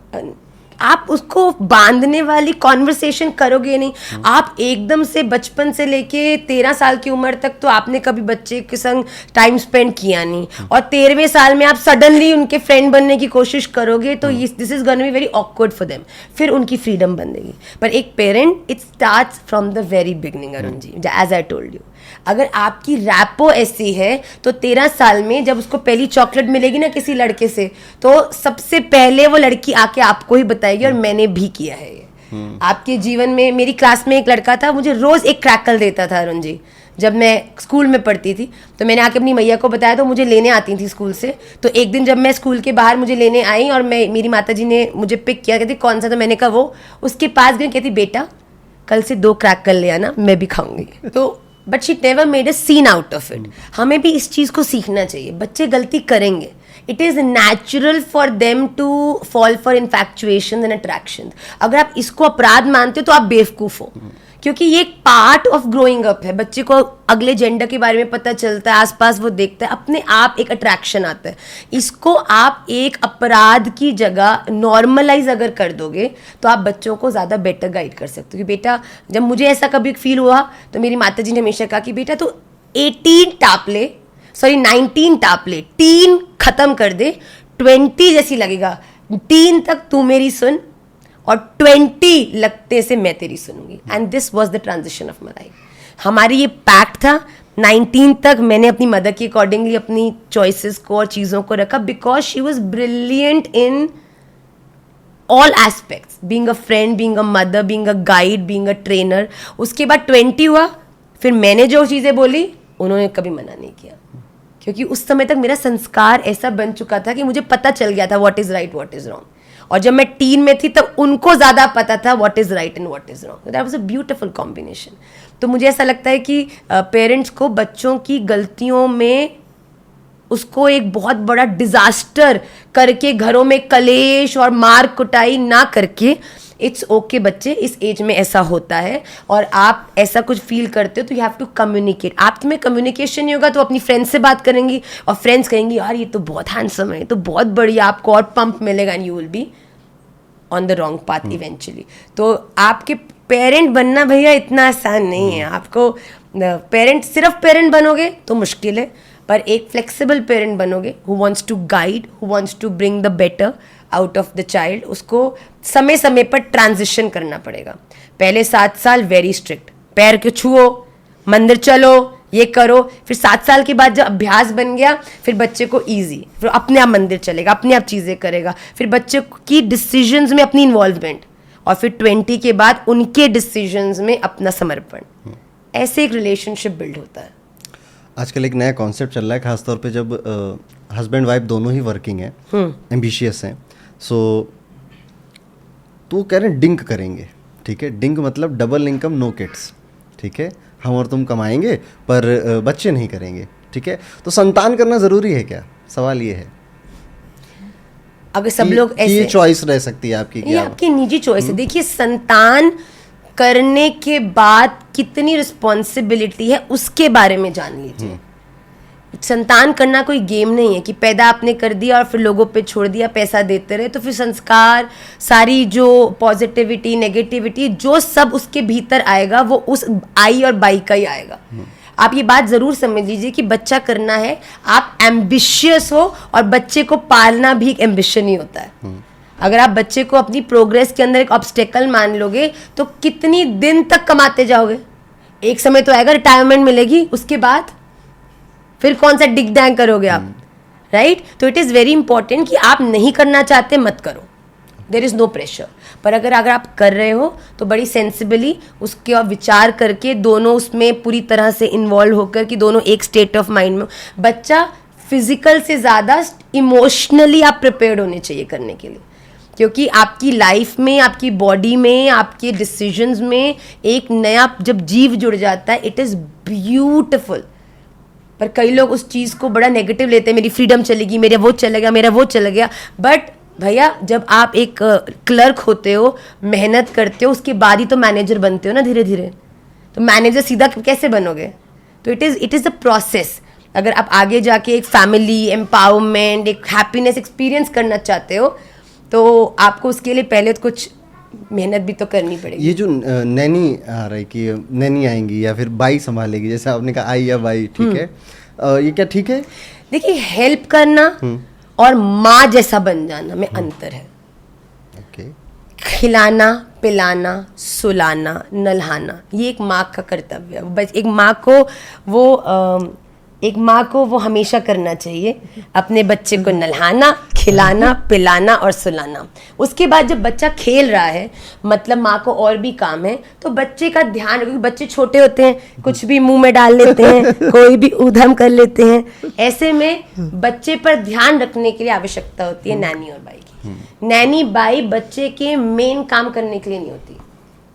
आप उसको बांधने वाली कॉन्वर्सेशन करोगे नहीं। आप एकदम से बचपन से लेके 13 साल की उम्र तक तो आपने कभी बच्चे के संग टाइम स्पेंड किया नहीं, और 13वें साल में आप सडनली उनके फ्रेंड बनने की कोशिश करोगे तो this is gonna be very awkward for them. फिर उनकी फ्रीडम बंधेगी। पर एक parent, it starts from the very beginning Arun ji, as I told you. अगर आपकी रैपो ऐसी है तो 13 साल में जब उसको पहली चॉकलेट मिलेगी ना किसी लड़के से, तो सबसे पहले वो लड़की आके आपको ही बताएगी, और मैंने भी किया है ये। आपके जीवन में, मेरी क्लास में एक लड़का था, मुझे रोज एक क्रैकल देता था अरुण जी, जब मैं स्कूल में पढ़ती थी। तो मैंने आके अपनी मैया को बताया तो मुझे लेने आती थी स्कूल से। तो एक दिन जब मैं स्कूल के बाहर मुझे लेने आई और मेरी माताजी ने मुझे पिक किया, कहती कौन सा? तो मैंने कहा वो। उसके पास गई, कहती बेटा कल से 2 क्रैकल ले आना, मैं भी खाऊंगी। तो but she never made a scene out of it. हमें भी इस चीज़ को सीखना चाहिए। बच्चे गलती करेंगे, it is natural for them to fall for infatuation and attraction. अगर आप इसको अपराध मानते हो तो आप बेवकूफ़ हो, क्योंकि ये एक पार्ट ऑफ ग्रोइंग अप है। बच्चे को अगले जेंडर के बारे में पता चलता है, आसपास वो देखता है, अपने आप एक अट्रैक्शन आता है। इसको आप एक अपराध की जगह नॉर्मलाइज अगर कर दोगे तो आप बच्चों को ज़्यादा बेटर गाइड कर सकते हो। कि बेटा, जब मुझे ऐसा कभी फील हुआ तो मेरी माताजी ने हमेशा कहा कि बेटा तो 19 टाप ले, टीन खत्म कर दे, 20 जैसी लगेगा, 3 तक तू मेरी सुन और 20 लगते से मैं तेरी सुनूंगी। And this was the transition of my life. हमारी ये पैक्ट था। 19 तक मैंने अपनी मदर के अकॉर्डिंगली अपनी चॉइसेस को और चीज़ों को रखा, because she was brilliant in all aspects, being a friend, being a mother, being a guide, being a trainer. उसके बाद 20 हुआ, फिर मैंने जो चीज़ें बोली उन्होंने कभी मना नहीं किया, क्योंकि उस समय तक मेरा संस्कार ऐसा बन चुका था कि मुझे पता चल गया था what is right what is wrong, और जब मैं टीन में थी तब उनको ज़्यादा पता था what is right and what is wrong. That was a beautiful combination. तो मुझे ऐसा लगता है कि पेरेंट्स को बच्चों की गलतियों में उसको एक बहुत बड़ा डिजास्टर करके घरों में कलेश और मार कुटाई ना करके, इट्स ओके बच्चे, इस एज में ऐसा होता है और आप ऐसा कुछ फील करते हो तो यू हैव टू कम्युनिकेट. आप में कम्युनिकेशन नहीं होगा तो अपनी फ्रेंड्स से बात करेंगी और फ्रेंड्स कहेंगी यार ये तो बहुत हैंडसम है, ये तो बहुत बढ़िया, आपको और पंप मिलेगा and you will be on the wrong path eventually. तो आपके पेरेंट बनना भैया इतना आसान नहीं है. आपको पेरेंट सिर्फ पेरेंट बनोगे तो मुश्किल है, पर एक फ्लेक्सिबल पेरेंट बनोगे who wants to guide, who wants to bring the better out of the child. उसको समय समय पर ट्रांजिशन करना पड़ेगा. पहले 7 साल वेरी स्ट्रिक्ट, पैर के छुओ, मंदिर चलो, ये करो. फिर 7 साल के बाद जब अभ्यास बन गया फिर बच्चे को इजी, फिर अपने आप मंदिर चलेगा, अपने आप चीज़ें करेगा. फिर बच्चे की डिसीजंस में अपनी इन्वॉल्वमेंट, और फिर 20 के बाद उनके डिसीजंस में अपना समर्पण. ऐसे एक रिलेशनशिप बिल्ड होता है. आजकल एक नया कॉन्सेप्ट चल रहा है, खासतौर पे जब हस्बैंड वाइफ दोनों ही वर्किंग हैं, एम्बिशियस हैं, सो तो कह रहे हैं डिंक करेंगे. ठीक है, डिंक मतलब डबल इनकम नो किड्स. ठीक है, हम और तुम कमाएंगे पर बच्चे नहीं करेंगे. ठीक है, तो संतान करना ज़रूरी है क्या? सवाल ये है. अगर सब लोग ऐसे, ये चॉइस रह सकती है आपकी, ये आपकी निजी चॉइस है. देखिए, संतान करने के बाद कितनी रिस्पॉन्सिबिलिटी है उसके बारे में जान लीजिए. संतान करना कोई गेम नहीं है कि पैदा आपने कर दिया और फिर लोगों पे छोड़ दिया, पैसा देते रहे. तो फिर संस्कार, सारी जो पॉजिटिविटी, नेगेटिविटी, जो सब उसके भीतर आएगा वो उस आई और बाई का ही आएगा. आप ये बात जरूर समझ लीजिए कि बच्चा करना है, आप एम्बिशियस हो, और बच्चे को पालना भी एक एम्बिशन ही होता है. अगर आप बच्चे को अपनी प्रोग्रेस के अंदर एक ऑब्स्टेकल मान लोगे तो कितनी दिन तक कमाते जाओगे? एक समय तो आएगा रिटायरमेंट मिलेगी, उसके बाद फिर कौन सा डिग डैंग करोगे आप, राइट? तो इट इज़ वेरी इंपॉर्टेंट कि आप नहीं करना चाहते मत करो, देयर इज़ नो प्रेशर. पर अगर आप कर रहे हो तो बड़ी सेंसिबली उसके और विचार करके, दोनों उसमें पूरी तरह से इन्वॉल्व होकर कि दोनों एक स्टेट ऑफ माइंड में. बच्चा फिजिकल से ज़्यादा इमोशनली आप प्रिपेयर्ड होने चाहिए करने के लिए, क्योंकि आपकी लाइफ में, आपकी बॉडी में, आपके डिसीजंस में एक नया जब जीव जुड़ जाता है, इट इज़ ब्यूटिफुल. पर कई लोग उस चीज़ को बड़ा नेगेटिव लेते हैं, मेरी फ्रीडम चलेगी, मेरा वो चलेगा, मेरा वो चला गया. बट भैया, जब आप एक क्लर्क होते हो, मेहनत करते हो, उसके बाद ही तो मैनेजर बनते हो ना धीरे धीरे. तो मैनेजर सीधा कैसे बनोगे? तो इट इज़ अ प्रोसेस. अगर आप आगे जाके एक फैमिली एम्पावरमेंट, एक हैप्पीनेस एक्सपीरियंस करना चाहते हो तो आपको उसके लिए पहले तो कुछ मेहनत भी तो करनी पड़ेगी. ये जो नैनी आ रही कि नैनी आएंगी या फिर बाई संभालेगी, जैसे आपने कहा आई या बाई, ठीक है, ये क्या ठीक है? देखिए, हेल्प करना और माँ जैसा बन जाना में अंतर है. ओके. खिलाना, पिलाना, सुलाना, नल्हाना, ये एक माँ का कर्तव्य है. बस एक माँ को वो हमेशा करना चाहिए, अपने बच्चे को नल्हाना, खिलाना, पिलाना और सुलाना. उसके बाद जब बच्चा खेल रहा है, मतलब माँ को और भी काम है, तो बच्चे का ध्यान, क्योंकि बच्चे छोटे होते हैं, कुछ भी मुंह में डाल लेते हैं, कोई भी ऊधम कर लेते हैं. ऐसे में बच्चे पर ध्यान रखने के लिए आवश्यकता होती है नैनी और बाई की. नैनी बाई बच्चे के मेन काम करने के लिए नहीं होती.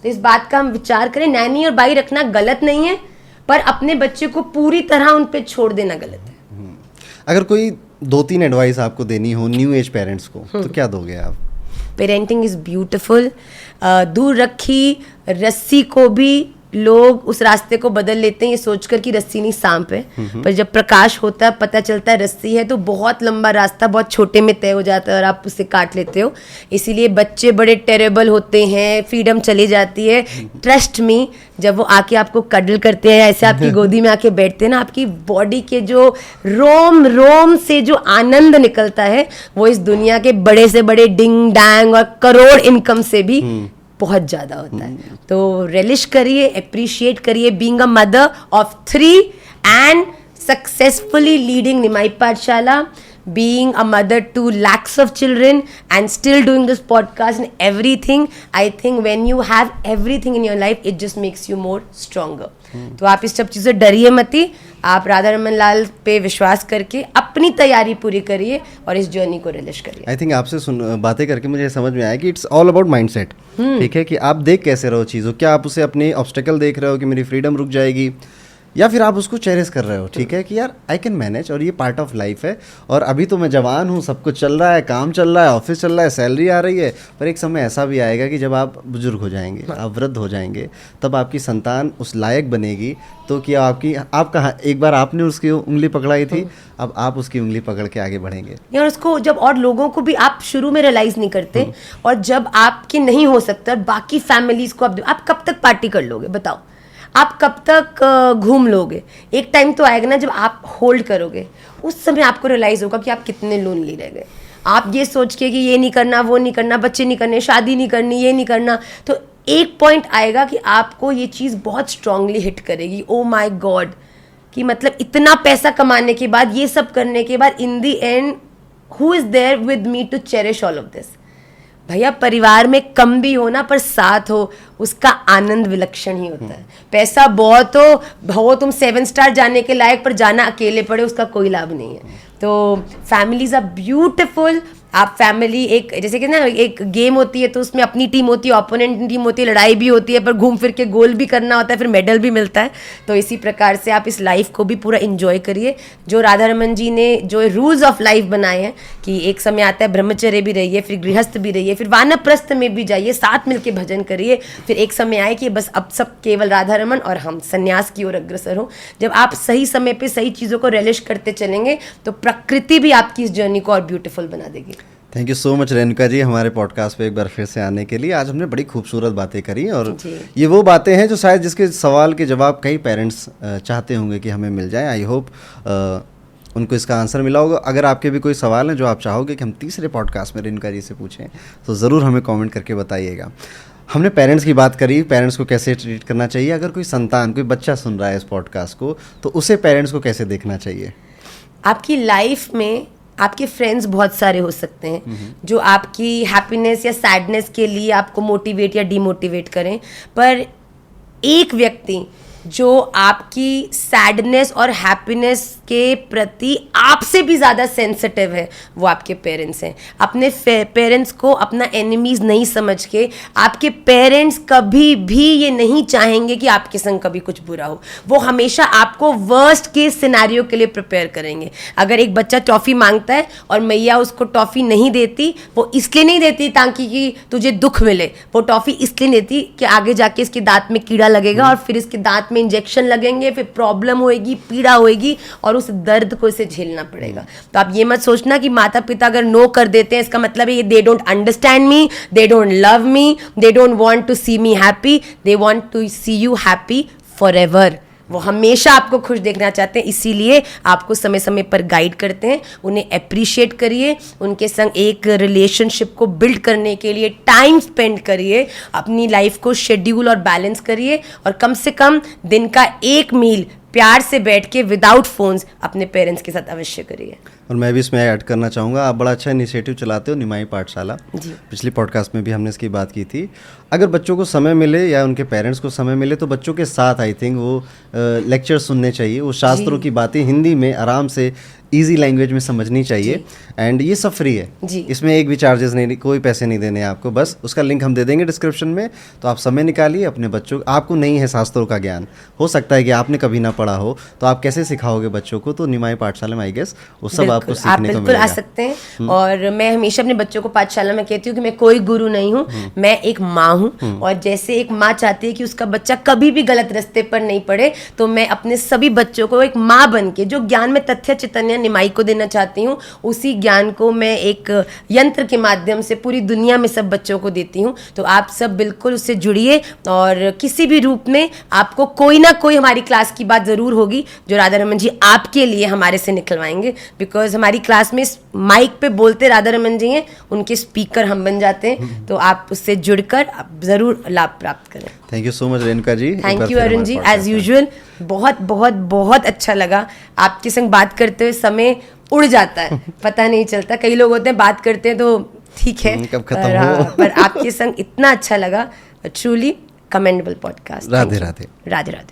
तो इस बात का हम विचार करें. नैनी और बाई रखना गलत नहीं है, पर अपने बच्चे को पूरी तरह उन पे छोड़ देना गलत है. अगर कोई 2-3 एडवाइस आपको देनी हो न्यू एज पेरेंट्स को, तो क्या दोगे आप? Parenting is beautiful. दूर रखी रस्सी को भी लोग उस रास्ते को बदल लेते हैं ये सोचकर कि रस्सी नहीं सांप है, पर जब प्रकाश होता है पता चलता है रस्सी है, तो बहुत लंबा रास्ता बहुत छोटे में तय हो जाता है और आप उसे काट लेते हो. इसीलिए बच्चे बड़े टेरेबल होते हैं, फ्रीडम चली जाती है. ट्रस्ट मी, जब वो आके आपको कडल करते हैं, ऐसे आपकी गोदी में आके बैठते हैं ना, आपकी बॉडी के जो रोम रोम से जो आनंद निकलता है वो इस दुनिया के बड़े से बड़े डिंग डैंग और करोड़ इनकम से भी बहुत ज़्यादा होता है. तो रिलिश करिए, अप्रिशिएट करिए being a mother of 3 and successfully leading Nimai Pathshala being a mother to lakhs of children and still doing this podcast and everything, I think when you have everything in your life, it just makes you more stronger. तो आप इस सब चीज़ें डरिए मती, आप राधा रमन लाल पे विश्वास करके अपनी तैयारी पूरी करिए और इस जर्नी को रिलिश करिए. आई थिंक आपसे बातें करके मुझे समझ में आया कि इट्स ऑल अबाउट माइंडसेट. ठीक है कि आप देख कैसे रहो चीज़ों, क्या आप उसे अपनी ऑब्स्टेकल देख रहे हो कि मेरी फ्रीडम रुक जाएगी, या फिर आप उसको चेरिश कर रहे हो. ठीक है कि यार आई कैन मैनेज और ये पार्ट ऑफ लाइफ है, और अभी तो मैं जवान हूँ, सब कुछ चल रहा है, काम चल रहा है, ऑफिस चल रहा है, सैलरी आ रही है, पर एक समय ऐसा भी आएगा कि जब आप बुजुर्ग हो जाएंगे, आप वृद्ध हो जाएंगे, तब आपकी संतान उस लायक बनेगी तो क्या आप कहाँ, एक बार आपने उसकी उंगली पकड़ाई थी, अब आप उसकी उंगली पकड़ के आगे बढ़ेंगे. यार उसको जब, और लोगों को भी आप शुरू में रियलाइज नहीं करते, और जब आपके नहीं हो सकता बाकी फैमिलीज को आप कब तक पार्टी कर लोगे बताओ, आप कब तक घूम लोगे. एक टाइम तो आएगा ना जब आप होल्ड करोगे, उस समय आपको रियलाइज होगा कि आप कितने लोनली रह गए. आप ये सोच के कि ये नहीं करना, वो नहीं करना, बच्चे नहीं करने, शादी नहीं करनी, ये नहीं करना, तो एक पॉइंट आएगा कि आपको ये चीज़ बहुत स्ट्रांगली हिट करेगी. ओ माय गॉड, कि मतलब इतना पैसा कमाने के बाद, ये सब करने के बाद, in the end who is there with me to cherish all of this. भैया परिवार में कम भी हो ना, पर साथ हो, उसका आनंद विलक्षण ही होता है. पैसा बहुत हो तुम 7 स्टार जाने के लायक, पर जाना अकेले पड़े उसका कोई लाभ नहीं है. तो फैमिलीज आर ब्यूटिफुल. आप फैमिली एक जैसे कि ना एक गेम होती है, तो उसमें अपनी टीम होती है, ओपोनेंट टीम होती है, लड़ाई भी होती है, पर घूम फिर के गोल भी करना होता है, फिर मेडल भी मिलता है. तो इसी प्रकार से आप इस लाइफ को भी पूरा इंजॉय करिए. जो राधा रमन जी ने जो रूल्स ऑफ लाइफ बनाए हैं कि एक समय आता है ब्रह्मचर्य भी रहिए, फिर गृहस्थ भी रहिए, फिर वानप्रस्थ में भी जाइए, साथ मिलके भजन करिए, फिर एक समय आए कि बस अब सब केवल राधा रमन और हम संन्यास की ओर अग्रसर हो. जब आप सही समय पे सही चीज़ों को रिलिश करते चलेंगे, तो प्रकृति भी आपकी इस जर्नी को और ब्यूटीफुल बना देगी. Thank you so much Renuka ji हमारे पॉडकास्ट पे एक बार फिर से आने के लिए. आज हमने बड़ी खूबसूरत बातें करी, और ये वो बातें हैं जो शायद जिसके सवाल के जवाब कई पेरेंट्स चाहते होंगे कि हमें मिल जाए. आई होप उनको इसका आंसर मिला होगा. अगर आपके भी कोई सवाल हैं जो आप चाहोगे कि हम तीसरे पॉडकास्ट में रेणुका जी से पूछें, तो ज़रूर हमें कमेंट करके बताइएगा. हमने पेरेंट्स की बात करी, पेरेंट्स को कैसे ट्रीट करना चाहिए. अगर कोई संतान, कोई बच्चा सुन रहा है इस पॉडकास्ट को, तो उसे पेरेंट्स को कैसे देखना चाहिए. आपकी लाइफ में आपके फ्रेंड्स बहुत सारे हो सकते हैं जो आपकी हैप्पीनेस या सैडनेस के लिए आपको मोटिवेट या डिमोटिवेट करें, पर एक व्यक्ति जो आपकी सैडनेस और हैप्पीनेस के प्रति आपसे भी ज़्यादा सेंसिटिव है, वो आपके पेरेंट्स हैं. अपने पेरेंट्स को अपना एनिमीज़ नहीं समझ के, आपके पेरेंट्स कभी भी ये नहीं चाहेंगे कि आपके संग कभी कुछ बुरा हो. वो हमेशा आपको वर्स्ट केस सिनेरियो के लिए प्रिपेयर करेंगे. अगर एक बच्चा टॉफ़ी मांगता है और मैया उसको टॉफ़ी नहीं देती, वो इसलिए नहीं देती ताकि कि तुझे दुख मिले, वो टॉफ़ी इसलिए देती कि आगे जाके इसके दांत में कीड़ा लगेगा और फिर इसके दांत में इंजेक्शन लगेंगे, फिर प्रॉब्लम होएगी, पीड़ा होएगी, और उस दर्द को इसे झेलना पड़ेगा. तो आप ये मत सोचना कि माता पिता अगर नो कर देते हैं इसका मतलब है ये they don't understand me, they don't love me, they don't want to see me happy, they want to see you happy forever. वो हमेशा आपको खुश देखना चाहते हैं, इसीलिए आपको समय समय पर गाइड करते हैं. उन्हें अप्रिशिएट करिए, उनके संग एक रिलेशनशिप को बिल्ड करने के लिए टाइम स्पेंड करिए, अपनी लाइफ को शेड्यूल और बैलेंस करिए, और कम से कम दिन का एक मील प्यार से बैठ के विदाउट फोन्स अपने पेरेंट्स के साथ अवश्य करिए. और मैं भी इसमें ऐड करना चाहूँगा, आप बड़ा अच्छा इनिशिएटिव चलाते हो निमाई पाठशाला. पिछली पॉडकास्ट में भी हमने इसकी बात की थी. अगर बच्चों को समय मिले या उनके पेरेंट्स को समय मिले, तो बच्चों के साथ आई थिंक वो लेक्चर सुनने चाहिए. वो शास्त्रों की बातें हिंदी में आराम से इजी लैंग्वेज में समझनी चाहिए. एंड ये सब फ्री है, इसमें एक भी चार्जेस नहीं, कोई पैसे नहीं देने आपको. बस उसका लिंक हम दे देंगे डिस्क्रिप्शन में. तो आप समय निकालिए अपने बच्चों, आपको नहीं है शास्त्रों का ज्ञान, हो सकता है कि आपने कभी ना पढ़ा हो, तो आप कैसे सिखाओगे बच्चों को. तो निमाई पाठशाला में आई गेस वो सब आपको सीखने को बिल्कुल आ सकते हैं. और मैं हमेशा अपने बच्चों को पाठशाला में कहती हूँ कि मैं कोई गुरु नहीं हूँ, मैं एक माँ हूँ. और जैसे एक माँ चाहती है कि उसका बच्चा कभी भी गलत रास्ते पर नहीं पड़े, तो मैं अपने सभी बच्चों को एक माँ बन के जो ज्ञान में तथ्य चैतन्य निमाई को देना चाहती हूँ, उसी ज्ञान को मैं एक यंत्र के माध्यम से पूरी दुनिया में सब बच्चों को देती हूँ. तो आप सब बिल्कुल उससे जुड़िए, और किसी भी रूप में आपको कोई ना कोई हमारी क्लास की बात ज़रूर होगी जो राधा रमन जी आपके लिए हमारे से निकलवाएंगे. बिकॉज हमारी क्लास में माइक पे बोलते राधा रमन जी हैं, उनके स्पीकर हम बन जाते हैं. तो आप उससे जुड़कर आप ज़रूर लाभ प्राप्त करें. Thank you so much Renuka ji. Thank you Arun ji, as usual बहुत बहुत बहुत अच्छा लगा आपके संग बात करते हुए. समय उड़ जाता है, पता नहीं चलता। कई लोग होते हैं बात करते हैं तो ठीक है, कब खत्म पर, हो। पर आपके संग इतना अच्छा लगा, truly commendable podcast. Radhe Radhe. Radhe Radhe.